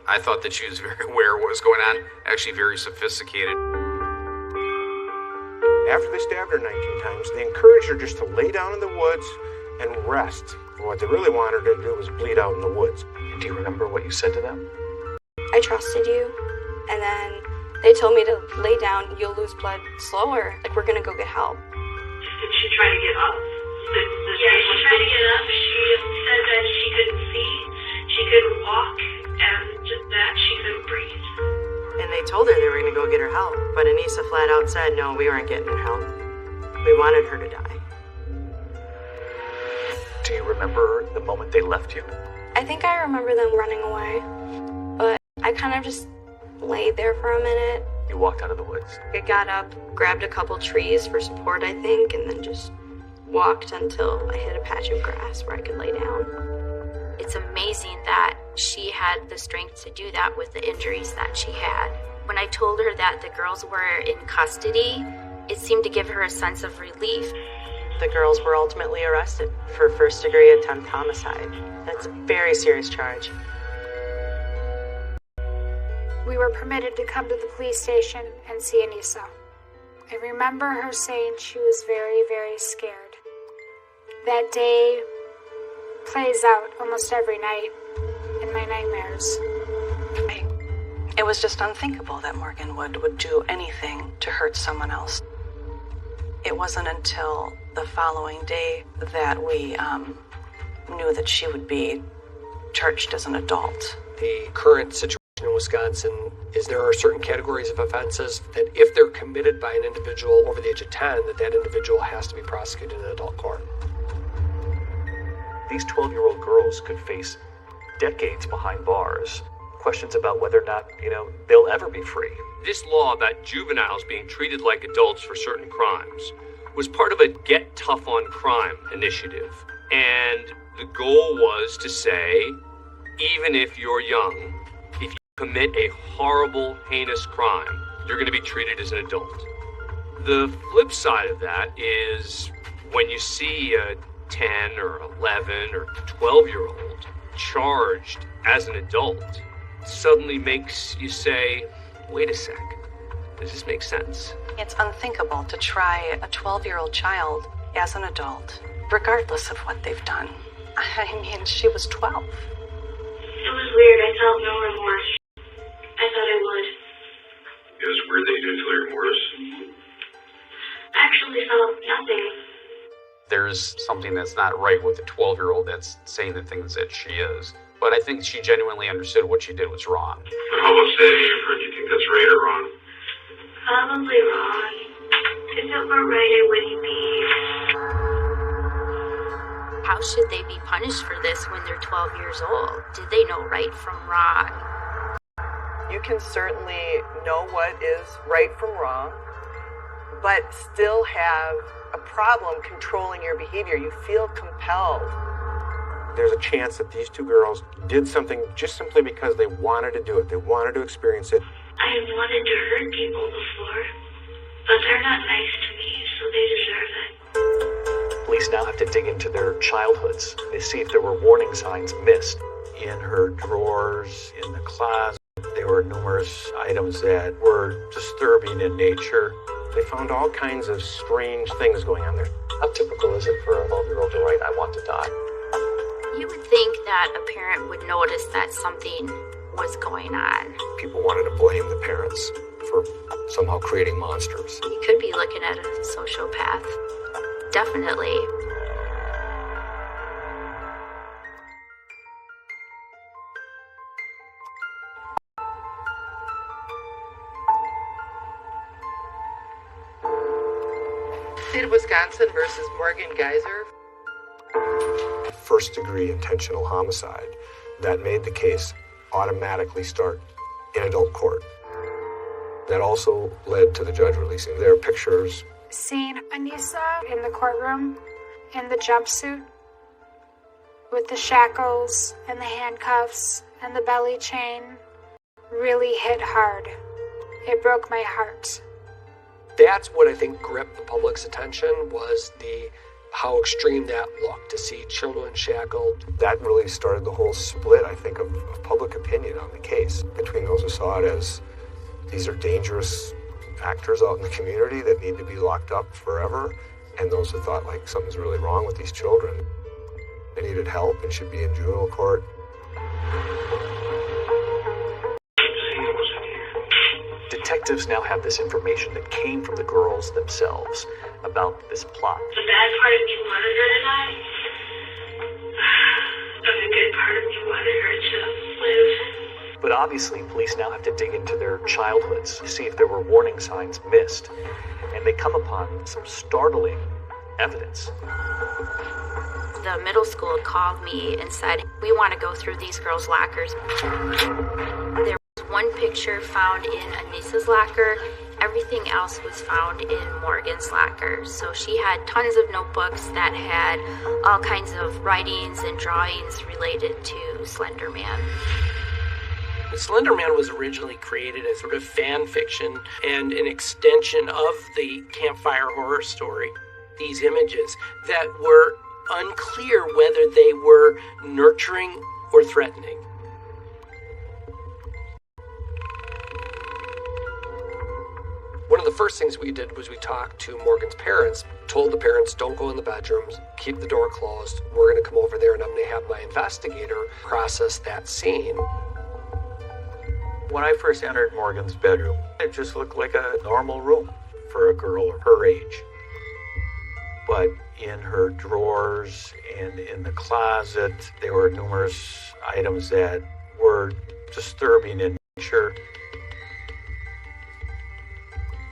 I thought that she was very aware of what was going on, actually very sophisticated. After they stabbed her 19 times, they encouraged her just to lay down in the woods and rest. What they really wanted her to do was bleed out in the woods. Do you remember what you said to them? I trusted you, and then they told me to lay down, you'll lose blood slower, like we're gonna go get help. Did she try to get up? Yeah, she tried to get up. She said that she couldn't see, she couldn't walk, and just that she couldn't breathe. And they told her they were going to go get her help, but Anissa flat out said, no, we weren't getting her help. We wanted her to die. Do you remember the moment they left you? I think I remember them running away, but I kind of just laid there for a minute. You walked out of the woods. I got up, grabbed a couple trees for support, I think, and then just walked until I hit a patch of grass where I could lay down. It's amazing that she had the strength to do that with the injuries that she had. When I told her that the girls were in custody, it seemed to give her a sense of relief. The girls were ultimately arrested for first-degree attempt homicide. That's a very serious charge. We were permitted to come to the police station and see Anissa. I remember her saying she was very, very scared. That day plays out almost every night in my nightmares. It was just unthinkable that Morgan would do anything to hurt someone else. It wasn't until the following day that we knew that she would be charged as an adult. The current situation in Wisconsin is there are certain categories of offenses that if they're committed by an individual over the age of 10, that individual has to be prosecuted in adult court. These 12-year-old girls could face decades behind bars. Questions about whether or not, they'll ever be free. This law about juveniles being treated like adults for certain crimes was part of a Get Tough on Crime initiative. And the goal was to say, even if you're young, if you commit a horrible, heinous crime, you're going to be treated as an adult. The flip side of that is when you see a 10 or 11 or 12-year-old charged as an adult, suddenly makes you say, wait a sec, does this make sense? It's unthinkable to try a 12-year-old child as an adult, regardless of what they've done. I mean, she was 12. It was weird. I felt no remorse. I thought I would. It was weird that you didn't feel remorse. there's something that's not right with the 12-year-old that's saying the things that she is. But I think she genuinely understood what she did was wrong. But how about saying, Amber, do you think that's right or wrong? Probably wrong. If it were right, I wouldn't be. How should they be punished for this when they're 12 years old? Did they know right from wrong? You can certainly know what is right from wrong, but still have a problem controlling your behavior. You feel compelled. There's a chance that these two girls did something just simply because they wanted to do it. They wanted to experience it. I have wanted to hurt people before, but they're not nice to me, so they deserve it. Police now have to dig into their childhoods to see if there were warning signs missed. In her drawers, in the closet, there were numerous items that were disturbing in nature. They found all kinds of strange things going on there. How typical is it for a 12-year-old to write, "I want to die"? You would think that a parent would notice that something was going on. People wanted to blame the parents for somehow creating monsters. You could be looking at a sociopath. Definitely. State of Wisconsin versus Morgan Geyser. First-degree intentional homicide. That made the case automatically start in adult court. That also led to the judge releasing their pictures. Seeing Anissa in the courtroom in the jumpsuit with the shackles and the handcuffs and the belly chain really hit hard. It broke my heart. That's what I think gripped the public's attention, was how extreme that looked, to see children shackled. That really started the whole split, I think, of public opinion on the case, between those who saw it as these are dangerous actors out in the community that need to be locked up forever, and those who thought like something's really wrong with these children. They needed help and should be in juvenile court. Detectives now have this information that came from the girls themselves about this plot. The bad part of me wanted her to die, but the good part of me wanted her to live. But obviously, police now have to dig into their childhoods to see if there were warning signs missed. And they come upon some startling evidence. The middle school called me and said, "We want to go through these girls' lockers." There was one picture found in Anissa's locker. Everything else was found in Morgan's locker. So she had tons of notebooks that had all kinds of writings and drawings related to Slender Man. Slender Man was originally created as sort of fan fiction and an extension of the campfire horror story. These images that were unclear whether they were nurturing or threatening. One of the first things we did was we talked to Morgan's parents, told the parents, don't go in the bedrooms, keep the door closed. We're going to come over there and I'm going to have my investigator process that scene. When I first entered Morgan's bedroom, it just looked like a normal room for a girl her age. But in her drawers and in the closet, there were numerous items that were disturbing in nature.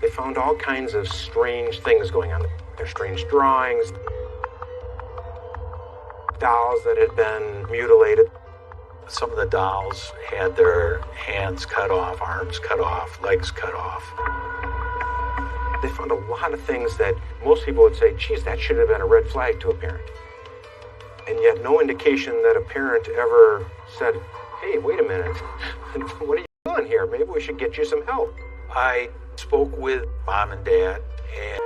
They found all kinds of strange things going on. There's strange drawings, dolls that had been mutilated. Some of the dolls had their hands cut off, arms cut off, legs cut off. They found a lot of things that most people would say, geez, that should have been a red flag to a parent. And yet no indication that a parent ever said, hey, wait a minute, what are you doing here? Maybe we should get you some help. I spoke with Mom and Dad, and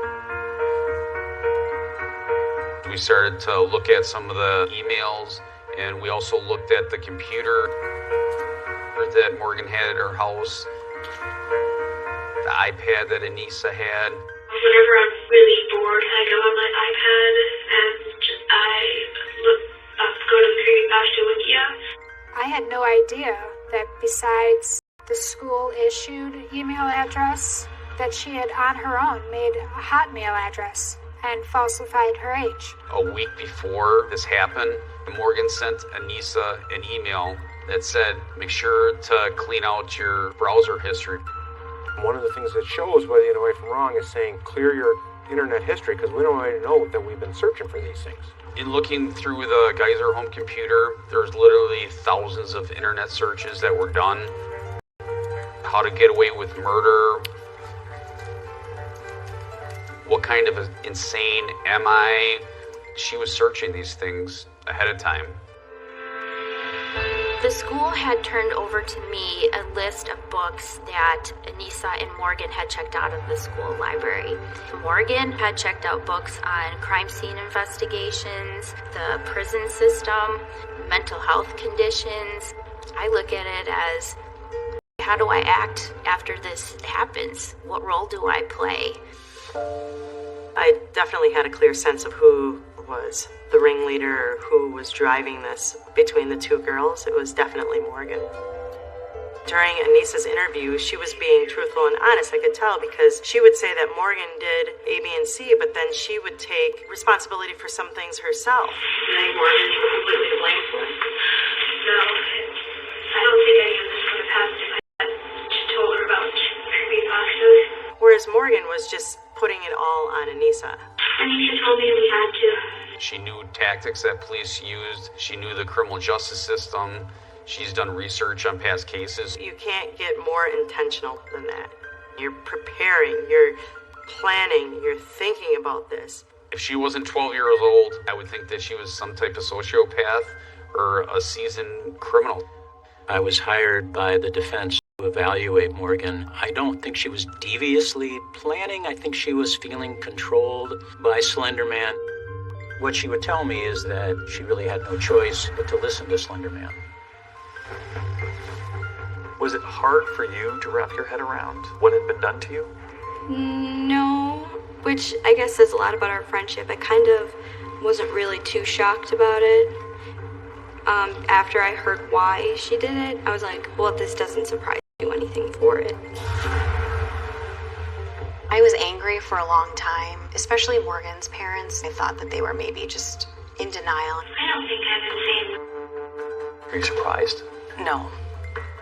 we started to look at some of the emails, and we also looked at the computer that Morgan had at her house, the iPad that Anissa had. Whenever I'm really bored, I go on my iPad and I go to the Creepypasta Wikia. I had no idea that besides the school-issued email address, that she had on her own made a Hotmail address and falsified her age. A week before this happened, Morgan sent Anissa an email that said, make sure to clean out your browser history. One of the things that shows whether you know right from wrong is saying clear your internet history, because we don't already know that we've been searching for these things. In looking through the Geyser home computer, there's literally thousands of internet searches that were done. How to get away with murder. What kind of insane am I? She was searching these things ahead of time. The school had turned over to me a list of books that Anissa and Morgan had checked out of the school library. Morgan had checked out books on crime scene investigations, the prison system, mental health conditions. I look at it as, how do I act after this happens? What role do I play? I definitely had a clear sense of who was the ringleader, who was driving this between the two girls. It was definitely Morgan. During Anissa's interview, she was being truthful and honest. I could tell because she would say that Morgan did A, B, and C, but then she would take responsibility for some things herself. I think Morgan's completely to blame for it. So, I don't think any of this would have happened if I had told her about creepypastas. Whereas Morgan was just putting it all on Anissa. Anissa told me we had to. She knew tactics that police used. She knew the criminal justice system. She's done research on past cases. You can't get more intentional than that. You're preparing, you're planning, you're thinking about this. If she wasn't 12 years old, I would think that she was some type of sociopath or a seasoned criminal. I was hired by the defense to evaluate Morgan. I don't think she was deviously planning. I think she was feeling controlled by Slender Man. What she would tell me is that she really had no choice but to listen to Slender Man. Was it hard for you to wrap your head around what had been done to you? No, which I guess says a lot about our friendship. I kind of wasn't really too shocked about it. After I heard why she did it, I was like, well, this doesn't surprise me, do anything for it. I was angry for a long time, especially Morgan's parents. I thought that they were maybe just in denial. I don't think I'm insane. Are you surprised? No.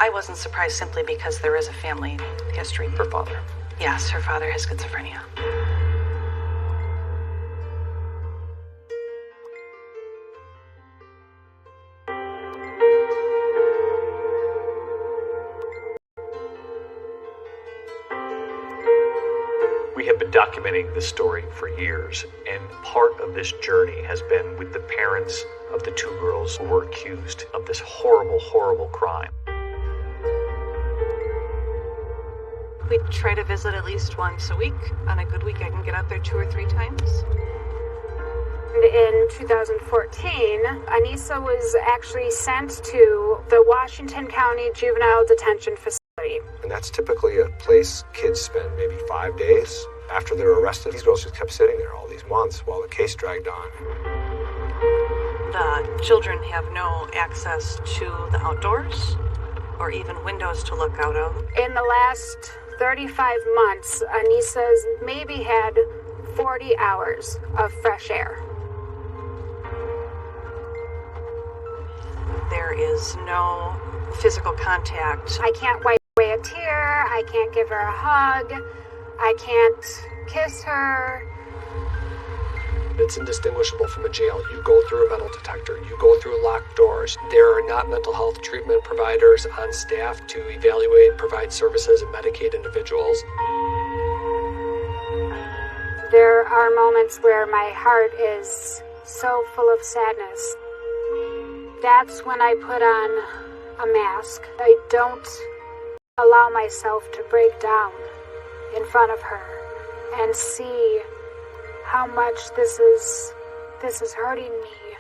I wasn't surprised simply because there is a family history. Her father? Yes, her father has schizophrenia. We have been documenting this story for years, and part of this journey has been with the parents of the two girls who were accused of this horrible, horrible crime. We try to visit at least once a week. On a good week, I can get out there 2 or 3 times. In 2014, Anissa was actually sent to the Washington County Juvenile Detention Facility. And that's typically a place kids spend maybe 5 days after they're arrested. These girls just kept sitting there all these months while the case dragged on. The children have no access to the outdoors or even windows to look out of. In the last 35 months, Anissa's maybe had 40 hours of fresh air. There is no physical contact. I can't wipe away a tear. I can't give her a hug. I can't kiss her. It's indistinguishable from a jail. You go through a metal detector. You go through locked doors. There are not mental health treatment providers on staff to evaluate, provide services, and medicate individuals. There are moments where my heart is so full of sadness. That's when I put on a mask. I don't allow myself to break down in front of her and see how much this is hurting me.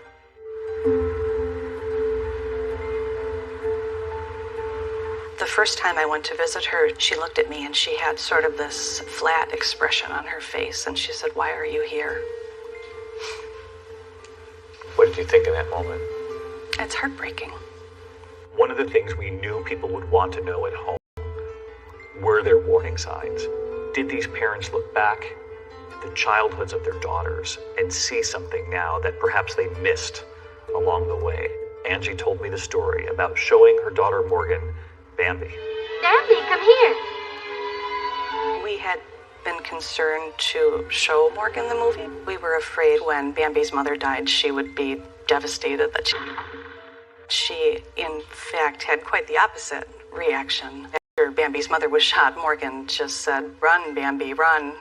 The first time I went to visit her, she looked at me and she had sort of this flat expression on her face, and she said, "Why are you here?" What did you think in that moment? It's heartbreaking. One of the things we knew people would want to know at home were there warning signs. Did these parents look back the childhoods of their daughters and see something now that perhaps they missed along the way. Angie told me the story about showing her daughter Morgan Bambi. Bambi, come here. We had been concerned to show Morgan the movie. We were afraid when Bambi's mother died, she would be devastated that she in fact, had quite the opposite reaction. After Bambi's mother was shot, Morgan just said, "Run, Bambi, run."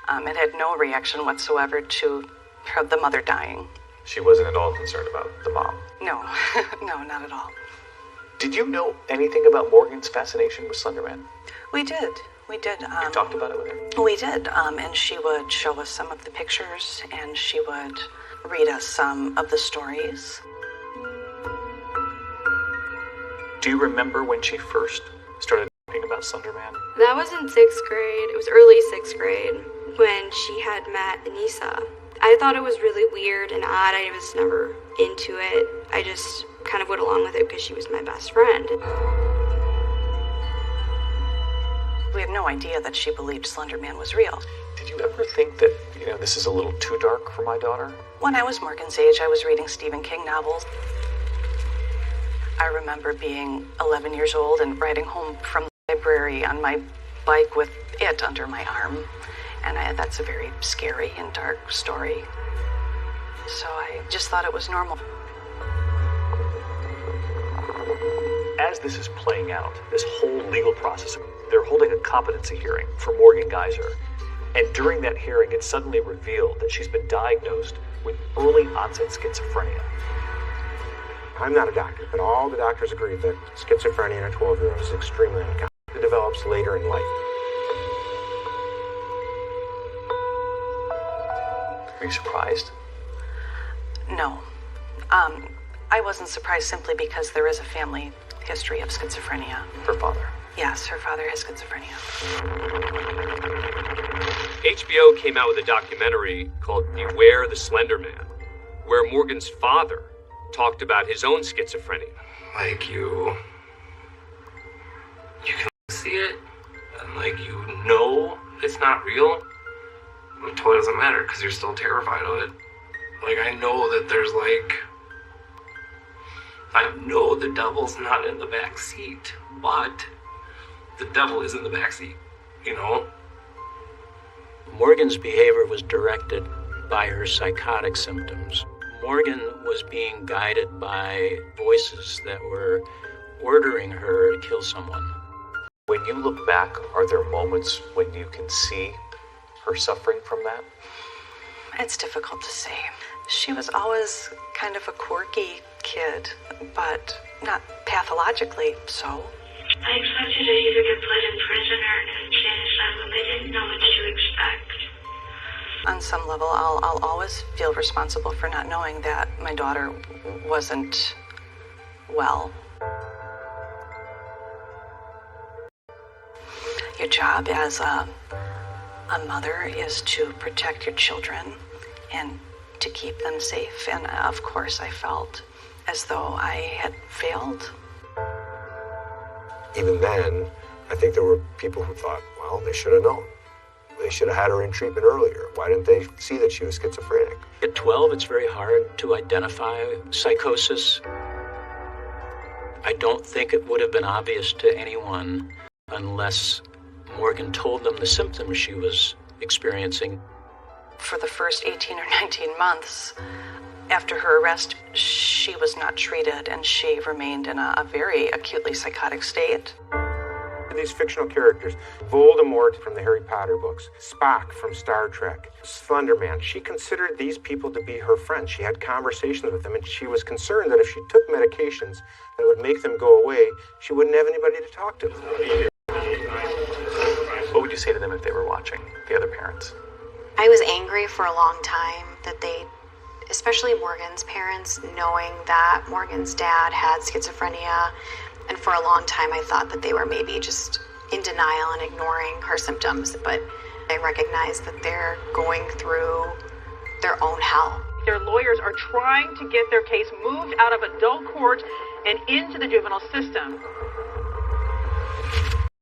And had no reaction whatsoever to the mother dying. She wasn't at all concerned about the mom. No, no, not at all. Did you know anything about Morgan's fascination with Slender Man? We did. We did. You talked about it with her? We did. And she would show us some of the pictures, and she would read us some of the stories. Do you remember when she first started talking about Slender Man? That was in 6th grade. It was early 6th grade when she had met Anissa. I thought it was really weird and odd. I was never into it. I just kind of went along with it because she was my best friend. We had no idea that she believed Slender Man was real. Did you ever think that, this is a little too dark for my daughter? When I was Morgan's age, I was reading Stephen King novels. I remember being 11 years old and riding home from the library on my bike with it under my arm. And that's a very scary and dark story. So I just thought it was normal. As this is playing out, this whole legal process, they're holding a competency hearing for Morgan Geyser. And during that hearing, it's suddenly revealed that she's been diagnosed with early onset schizophrenia. I'm not a doctor, but all the doctors agree that schizophrenia in a 12-year-old is extremely uncommon. It develops later in life. Are you surprised? No. I wasn't surprised simply because there is a family history of schizophrenia. Her father? Yes, her father has schizophrenia. HBO came out with a documentary called Beware the Slender Man, where Morgan's father talked about his own schizophrenia. Like you can see it, and it's not real. It totally doesn't matter because you're still terrified of it. I know that I know the devil's not in the back seat, but the devil is in the back seat, Morgan's behavior was directed by her psychotic symptoms. Morgan was being guided by voices that were ordering her to kill someone. When you look back, are there moments when you can see her suffering from that? It's difficult to say. She was always kind of a quirky kid, but not pathologically so. I expected to either get put in prison or an insane asylum. I didn't know what to expect. On some level, I'll always feel responsible for not knowing that my daughter wasn't well. Your job as a mother is to protect your children and to keep them safe. And of course, I felt as though I had failed. Even then, I think there were people who thought, well, they should have known. They should have had her in treatment earlier. Why didn't they see that she was schizophrenic? At 12, it's very hard to identify psychosis. I don't think it would have been obvious to anyone unless Morgan told them the symptoms she was experiencing. For the first 18 or 19 months after her arrest, she was not treated and she remained in a very acutely psychotic state. These fictional characters, Voldemort from the Harry Potter books, Spock from Star Trek, Slender Man, she considered these people to be her friends. She had conversations with them, and she was concerned that if she took medications that would make them go away, she wouldn't have anybody to talk to. What would you say to them if they were watching, the other parents? I was angry for a long time that they, especially Morgan's parents, knowing that Morgan's dad had schizophrenia. And for a long time, I thought that they were maybe just in denial and ignoring her symptoms. But I recognize that they're going through their own hell. Their lawyers are trying to get their case moved out of adult court and into the juvenile system.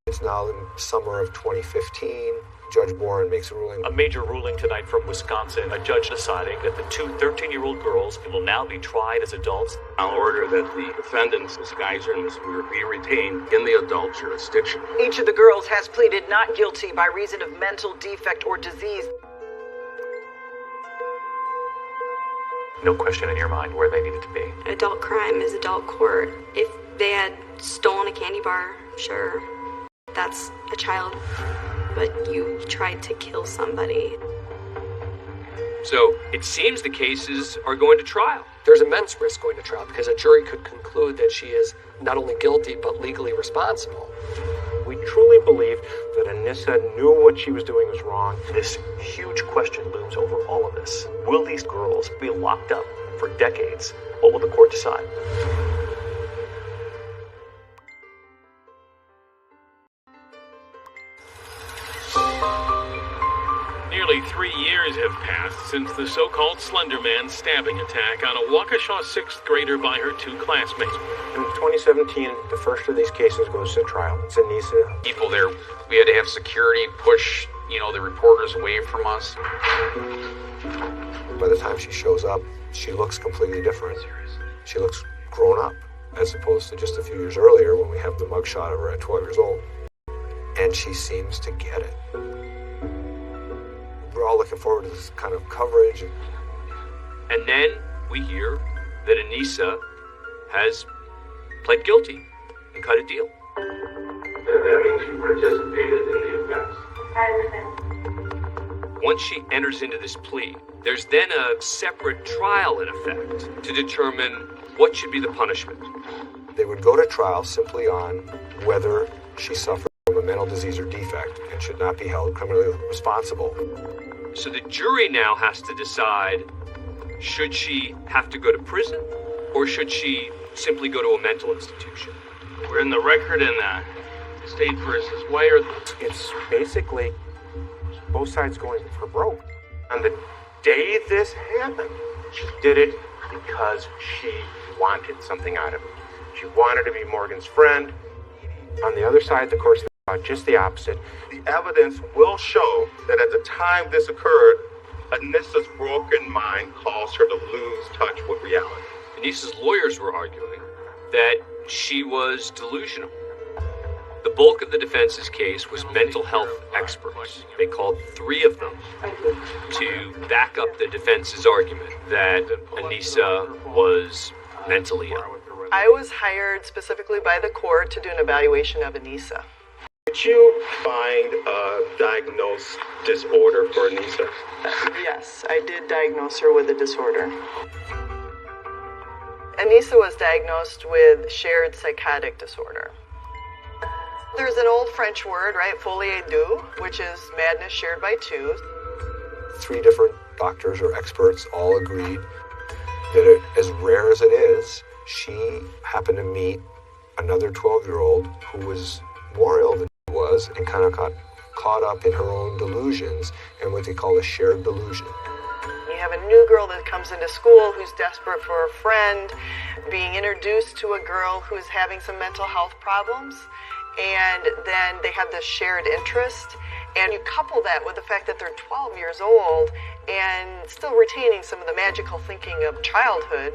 It's now the summer of 2015. Judge Warren makes a ruling. A major ruling tonight from Wisconsin, a judge deciding that the two 13-year-old girls will now be tried as adults. I'll order that the defendants, Ms. Geiser and Ms. Weir, be retained in the adult jurisdiction. Each of the girls has pleaded not guilty by reason of mental defect or disease. No question in your mind where they needed to be. Adult crime is adult court. If they had stolen a candy bar, sure, that's a child. But you tried to kill somebody. So it seems the cases are going to trial. There's immense risk going to trial because a jury could conclude that she is not only guilty but legally responsible. We truly believe that Anissa knew what she was doing was wrong. This huge question looms over all of this. Will these girls be locked up for decades? What will the court decide? Nearly 3 years have passed since the so-called Slender Man stabbing attack on a Waukesha 6th grader by her two classmates. In 2017, the first of these cases goes to trial. It's Anissa. People there, we had to have security push, the reporters away from us. By the time she shows up, she looks completely different. She looks grown up, as opposed to just a few years earlier when we have the mugshot of her at 12 years old. And she seems to get it. We're all looking forward to this kind of coverage. And then we hear that Anissa has pled guilty and cut a deal. That means you participated in the offense. Once she enters into this plea, there's then a separate trial in effect to determine what should be the punishment. They would go to trial simply on whether she suffered from a mental disease or defect and should not be held criminally responsible. So the jury now has to decide, should she have to go to prison or should she simply go to a mental institution? We're in the record in State versus Wire. It's basically both sides going for broke. On the day this happened, she did it because she wanted something out of it. She wanted to be Morgan's friend. On the other side, of course, just the opposite. The evidence will show that at the time this occurred, Anissa's broken mind caused her to lose touch with reality. Anissa's lawyers were arguing that she was delusional. The bulk of the defense's case was mental health experts. They called 3 of them to back up the defense's argument that Anissa was mentally ill. I was hired specifically by the court to do an evaluation of Anissa. Did you find a diagnosed disorder for Anissa? Yes, I did diagnose her with a disorder. Anissa was diagnosed with shared psychotic disorder. There's an old French word, right? Folie à deux, which is madness shared by two. 3 different doctors or experts all agreed that as rare as it is, she happened to meet another 12-year-old who was more ill than she was and kind of got caught up in her own delusions and what they call a shared delusion. You have a new girl that comes into school who's desperate for a friend, being introduced to a girl who's having some mental health problems, and then they have this shared interest, and you couple that with the fact that they're 12 years old and still retaining some of the magical thinking of childhood,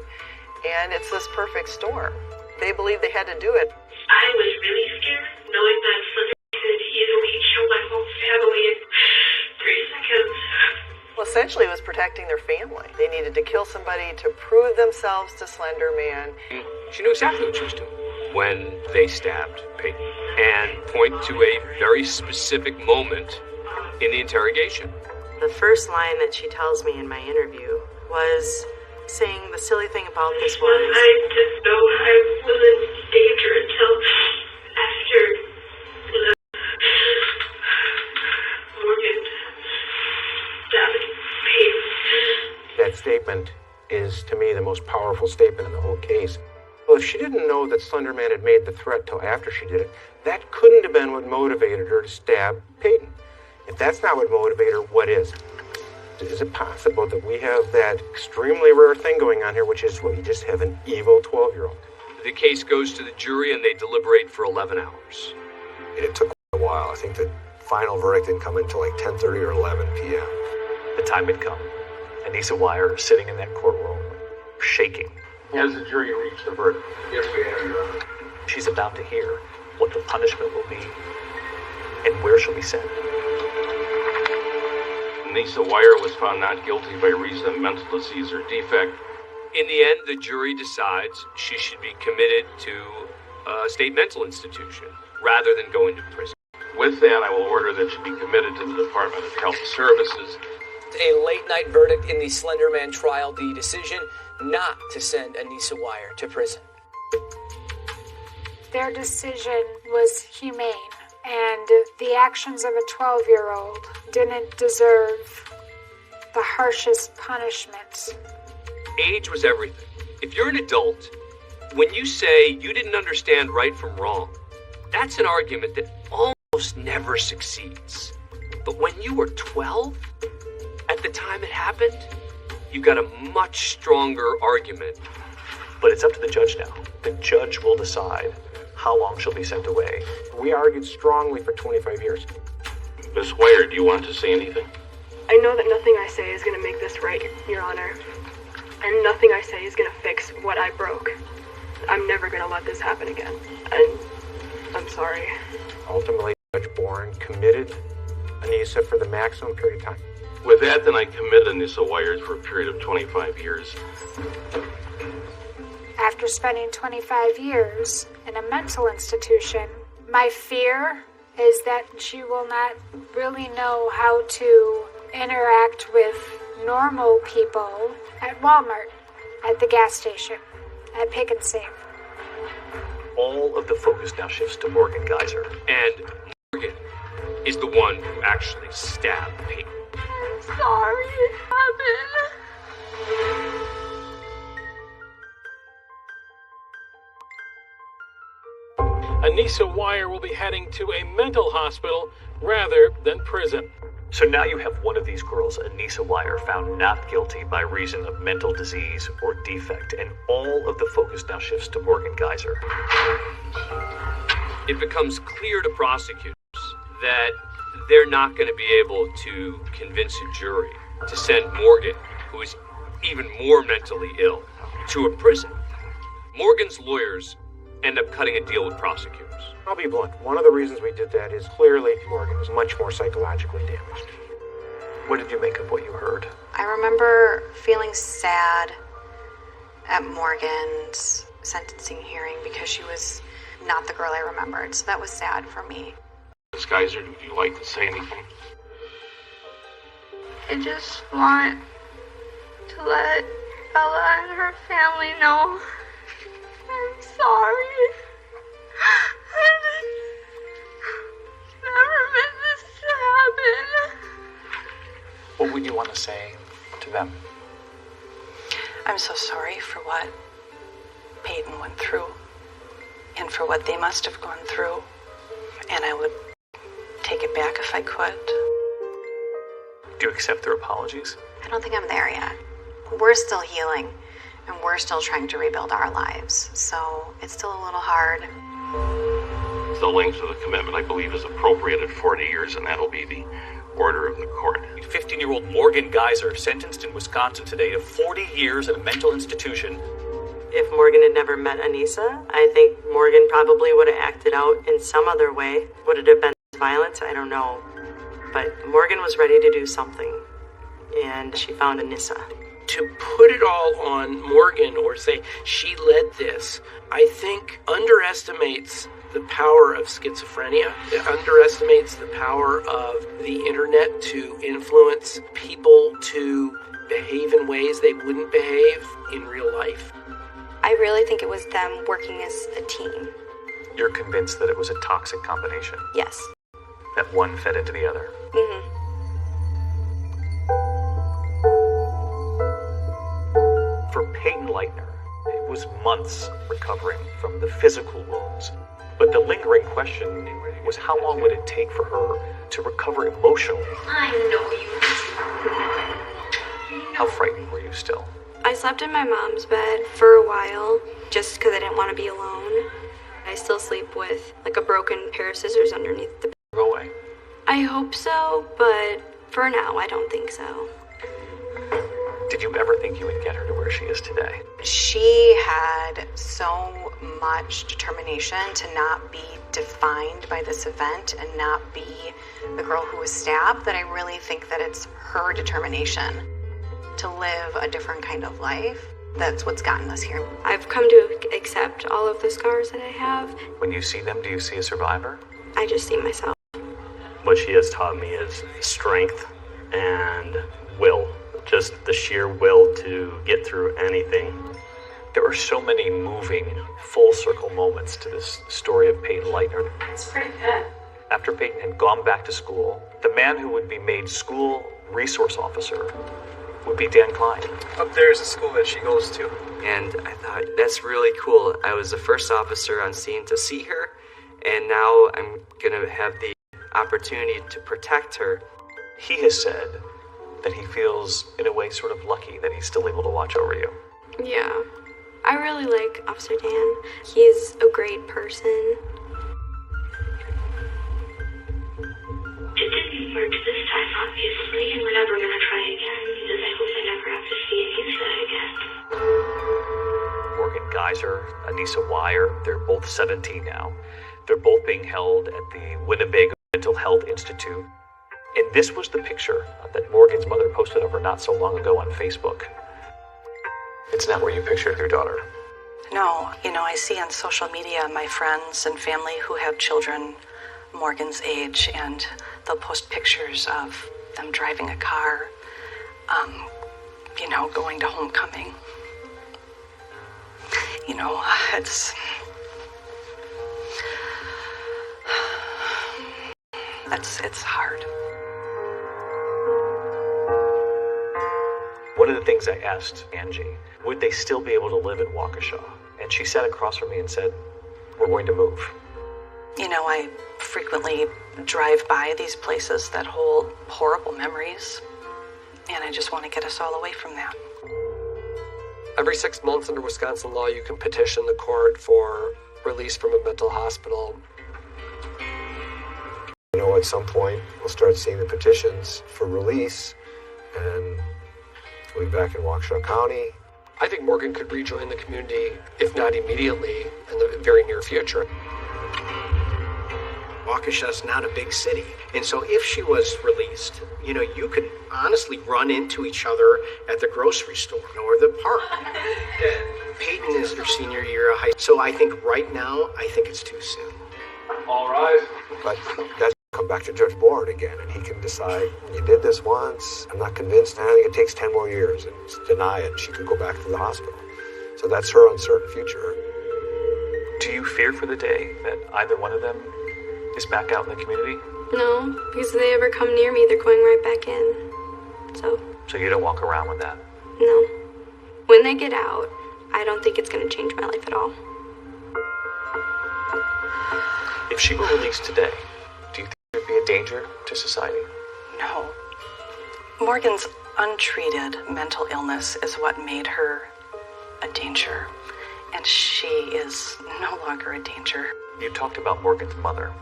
and it's this perfect storm. They believe they had to do it. I was really scared, knowing that Slender could easily kill my whole family in 3 seconds. Well, essentially, it was protecting their family. They needed to kill somebody to prove themselves to Slender Man. She knew exactly what she was doing when they stabbed Peyton, and point to a very specific moment in the interrogation. The first line that she tells me in my interview was saying the silly thing about this was, I didn't know I was in danger until after Morgan stabbed Peyton. That statement is, to me, the most powerful statement in the whole case. Well, if she didn't know that Slender Man had made the threat till after she did it, that couldn't have been what motivated her to stab Peyton. If that's not what motivated her, what is? Is it possible that we have that extremely rare thing going on here, which is, well, you just have an evil 12-year-old? The case goes to the jury and they deliberate for 11 hours. It took a while. I think that Final verdict didn't come until like 10:30 or 11 p.m. The time had come. Anissa Weier sitting in that courtroom, shaking. Has the jury reached a verdict? Yes, we have, Your Honor. She's about to hear what the punishment will be and where she'll be sent. Anissa Weier was found not guilty by reason of mental disease or defect. In the end, the jury decides she should be committed to a state mental institution rather than going to prison. With that, I will order that she be committed to the Department of Health Services. A late-night verdict in the Slender Man trial, the decision not to send Anissa Weier to prison. Their decision was humane, and the actions of a 12-year-old didn't deserve the harshest punishment. Age was everything. If you're an adult, when you say you didn't understand right from wrong, that's an argument that almost never succeeds. But when you were 12, at the time it happened, you got a much stronger argument. But it's up to the judge now. The judge will decide how long she'll be sent away. We argued strongly for 25 years. Miss Weier, do you want to say anything? I know that nothing I say is going to make this right, Your Honor. And nothing I say is going to fix what I broke. I'm never going to let this happen again. And I'm sorry. Ultimately, Judge Boren committed Anissa for the maximum period of time. With that, then I commit Anissa Weier for a period of 25 years. After spending 25 years in a mental institution, my fear is that she will not really know how to interact with normal people at Walmart, at the gas station, at Pick and Save. All of the focus now shifts to Morgan Geyser. And Morgan is the one who actually stabbed Peyton. I'm sorry it happened. Anissa Weier will be heading to a mental hospital rather than prison. So now you have one of these girls, Anissa Weier, found not guilty by reason of mental disease or defect, and all of the focus now shifts to Morgan Geyser. It becomes clear to prosecutors that they're not going to be able to convince a jury to send Morgan, who is even more mentally ill, to a prison. Morgan's lawyers end up cutting a deal with prosecutors. I'll be blunt. One of the reasons we did that is clearly Morgan was much more psychologically damaged. What did you make of what you heard? I remember feeling sad at Morgan's sentencing hearing because she was not the girl I remembered. So that was sad for me. Miss Geyser, would you like to say anything? I just want to let Bella and her family know I'm sorry. I never meant this to happen. What would you want to say to them? I'm so sorry for what Peyton went through and for what they must have gone through. And I would take it back if I could. Do you accept their apologies? I don't think I'm there yet. We're still healing, and we're still trying to rebuild our lives. So it's still a little hard. The length of the commitment, I believe, is appropriate at 40 years, and that'll be the order of the court. 15-year-old Morgan Geyser sentenced in Wisconsin today to 40 years in a mental institution. If Morgan had never met Anissa, I think Morgan probably would have acted out in some other way. Would it have been violence? I don't know. But Morgan was ready to do something, and she found Anissa. To put it all on Morgan or say she led this, I think underestimates the power of schizophrenia. It underestimates the power of the internet to influence people to behave in ways they wouldn't behave in real life. I really think it was them working as a team. You're convinced that it was a toxic combination? Yes. That one fed into the other? Mm-hmm. For Peyton Leitner, it was months recovering from the physical wounds. But the lingering question was how long would it take for her to recover emotionally? I know you. How frightened were you still? I slept in my mom's bed for a while just because I didn't want to be alone. I still sleep with like a broken pair of scissors underneath the bed. Go away. I I hope so, but for now, I don't think so. Did you ever think you would get her to where she is today? She had so much determination to not be defined by this event and not be the girl who was stabbed that I really think that it's her determination to live a different kind of life. That's what's gotten us here. I've come to accept all of the scars that I have. When you see them, do you see a survivor? I just see myself. What she has taught me is strength and will. Just the sheer will to get through anything. There are so many moving, full circle moments to this story of Peyton Leitner. It's pretty good. After Peyton had gone back to school, the man who would be made school resource officer would be Dan Klein. Up there is a school that she goes to, and I thought, that's really cool. I was the first officer on scene to see her, and now I'm gonna have the opportunity to protect her. He has said that he feels, in a way, sort of lucky that he's still able to watch over you. Yeah. I really like Officer Dan. He's a great person. It didn't work this time, obviously, and we're never going to try again, because I hope I never have to see Anissa again. Morgan Geyser, Anissa Weier, they're both 17 now. They're both being held at the Winnebago Mental Health Institute. And this was the picture that Morgan's mother posted of her not so long ago on Facebook. It's not where you pictured your daughter. No, I see on social media my friends and family who have children Morgan's age, and they'll post pictures of them driving a car, going to homecoming. It's hard. One of the things I asked Angie, would they still be able to live in Waukesha? And she sat across from me and said, we're going to move. I frequently drive by these places that hold horrible memories, and I just want to get us all away from that. Every 6 months under Wisconsin law, you can petition the court for release from a mental hospital. At some point, we'll start seeing the petitions for release, and we'll be back in Waukesha County. I think Morgan could rejoin the community, if not immediately, in the very near future. Waukesha's not a big city, and so if she was released, you could honestly run into each other at the grocery store or the park. Peyton is her senior year of high school, so I think right now, it's too soon. All right. But that's come back to Judge Bourne again, and he can decide, you did this once, I'm not convinced, and I think it takes 10 more years, and deny it, she could go back to the hospital. So that's her uncertain future. Do you fear for the day that either one of them is back out in the community? No, because if they ever come near me, they're going right back in. So you don't walk around with that? No. When they get out, I don't think it's going to change my life at all. If she were released today, do you think it would be a danger to society? No. Morgan's untreated mental illness is what made her a danger, and she is no longer a danger. You talked about Morgan's mother.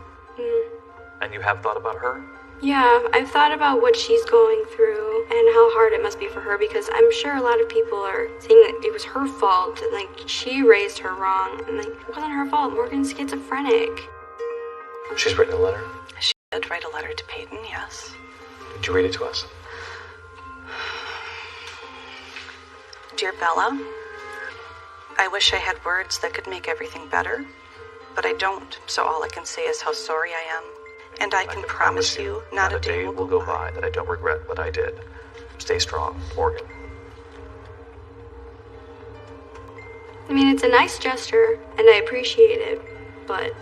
And you have thought about her? Yeah, I've thought about what she's going through and how hard it must be for her, because I'm sure a lot of people are saying that it was her fault, and she raised her wrong, and it wasn't her fault. Morgan's schizophrenic. She's written a letter? She did write a letter to Peyton, yes. Did you read it to us? Dear Bella, I wish I had words that could make everything better, but I don't, so all I can say is how sorry I am. And I can promise you not a day will go by that I don't regret what I did. Stay strong, Morgan. It's a nice gesture, and I appreciate it, but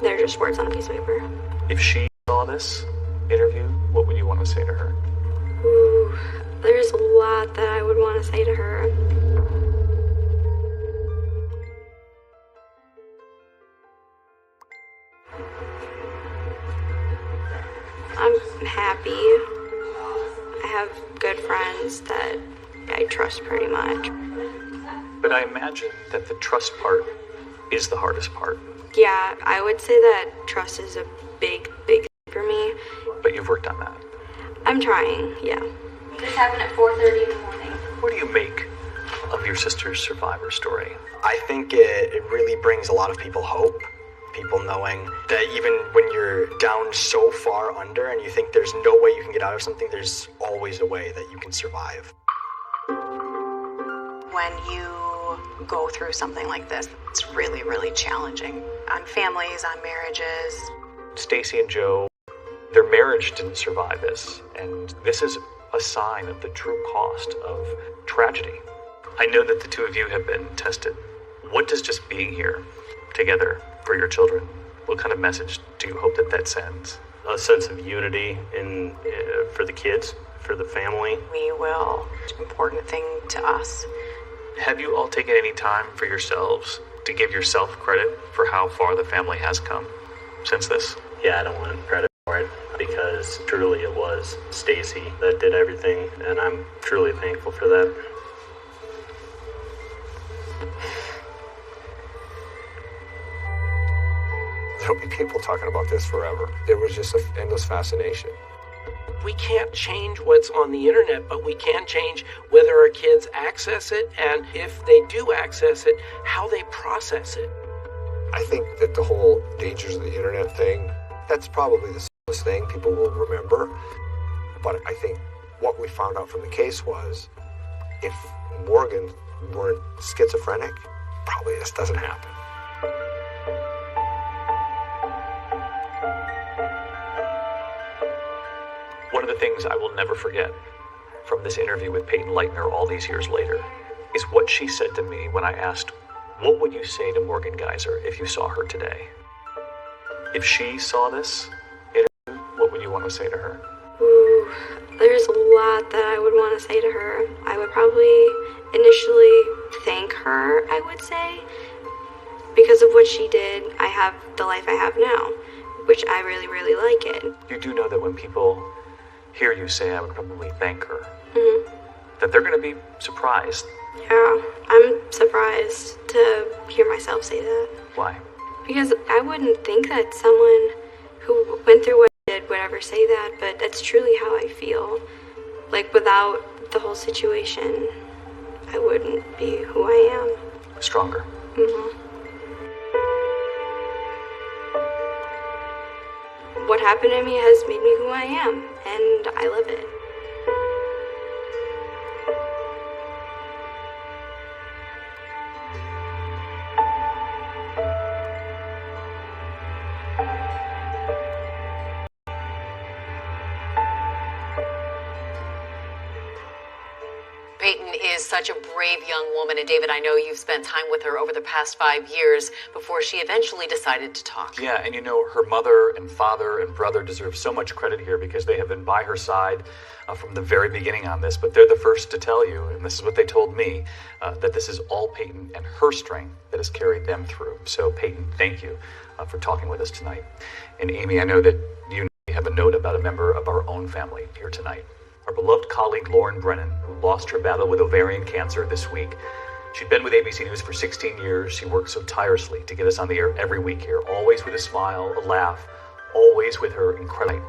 they're just words on a piece of paper. If she saw this interview, what would you want to say to her? Ooh, there's a lot that I would want to say to her. I'm happy. I have good friends that I trust pretty much. But I imagine that the trust part is the hardest part. Yeah, I would say that trust is a big thing for me. I'm trying, yeah. This happened at 4:30 in the morning. What do you make of your sister's survivor story? I think it really brings a lot of people hope. People knowing that even when you're down so far under and you think there's no way you can get out of something, there's always a way that you can survive. When you go through something like this, it's really, really challenging on families, on marriages. Stacy and Joe, their marriage didn't survive this, and this is a sign of the true cost of tragedy. I know that the two of you have been tested. What does just being here together for your children, what kind of message do you hope that sends? A sense of unity for the kids, for the family. We will. It's an important thing to us. Have you all taken any time for yourselves to give yourself credit for how far the family has come since this? Yeah, I don't want credit for it because truly it was Stacy that did everything, and I'm truly thankful for that. There'll be people talking about this forever. There was just an endless fascination. We can't change what's on the internet, but we can change whether our kids access it, and if they do access it, how they process it. I think that the whole dangers of the internet thing, that's probably the simplest thing people will remember. But I think what we found out from the case was, if Morgan weren't schizophrenic, probably this doesn't happen. One of the things I will never forget from this interview with Peyton Leitner all these years later is what she said to me when I asked, what would you say to Morgan Geyser if you saw her today? If she saw this interview, what would you want to say to her? Ooh, there's a lot that I would want to say to her. I would probably initially thank her, I would say. Because of what she did, I have the life I have now, which I really, really like it. You do know that when people hear you say, I would probably thank her, that they're going to be surprised. Yeah, I'm surprised to hear myself say that. Why? Because I wouldn't think that someone who went through what I did would ever say that, but that's truly how I feel. Like, without the whole situation, I wouldn't be who I am. Stronger. What happened to me has made me who I am, and I love it. Peyton is such a brave young woman, and David, I know you've spent time with her over the past 5 years before she eventually decided to talk. Yeah, and you know, her mother and father and brother deserve so much credit here because they have been by her side from the very beginning on this, but they're the first to tell you, and this is what they told me, that this is all Peyton and her strength that has carried them through. So Peyton, thank you for talking with us tonight. And Amy, I know that you have a note about a member of our own family here tonight. Our beloved colleague Lauren Brennan, who lost her battle with ovarian cancer this week. She'd been with ABC News for 16 years. She worked so tirelessly to get us on the air every week here, always with a smile, a laugh, always with her incredible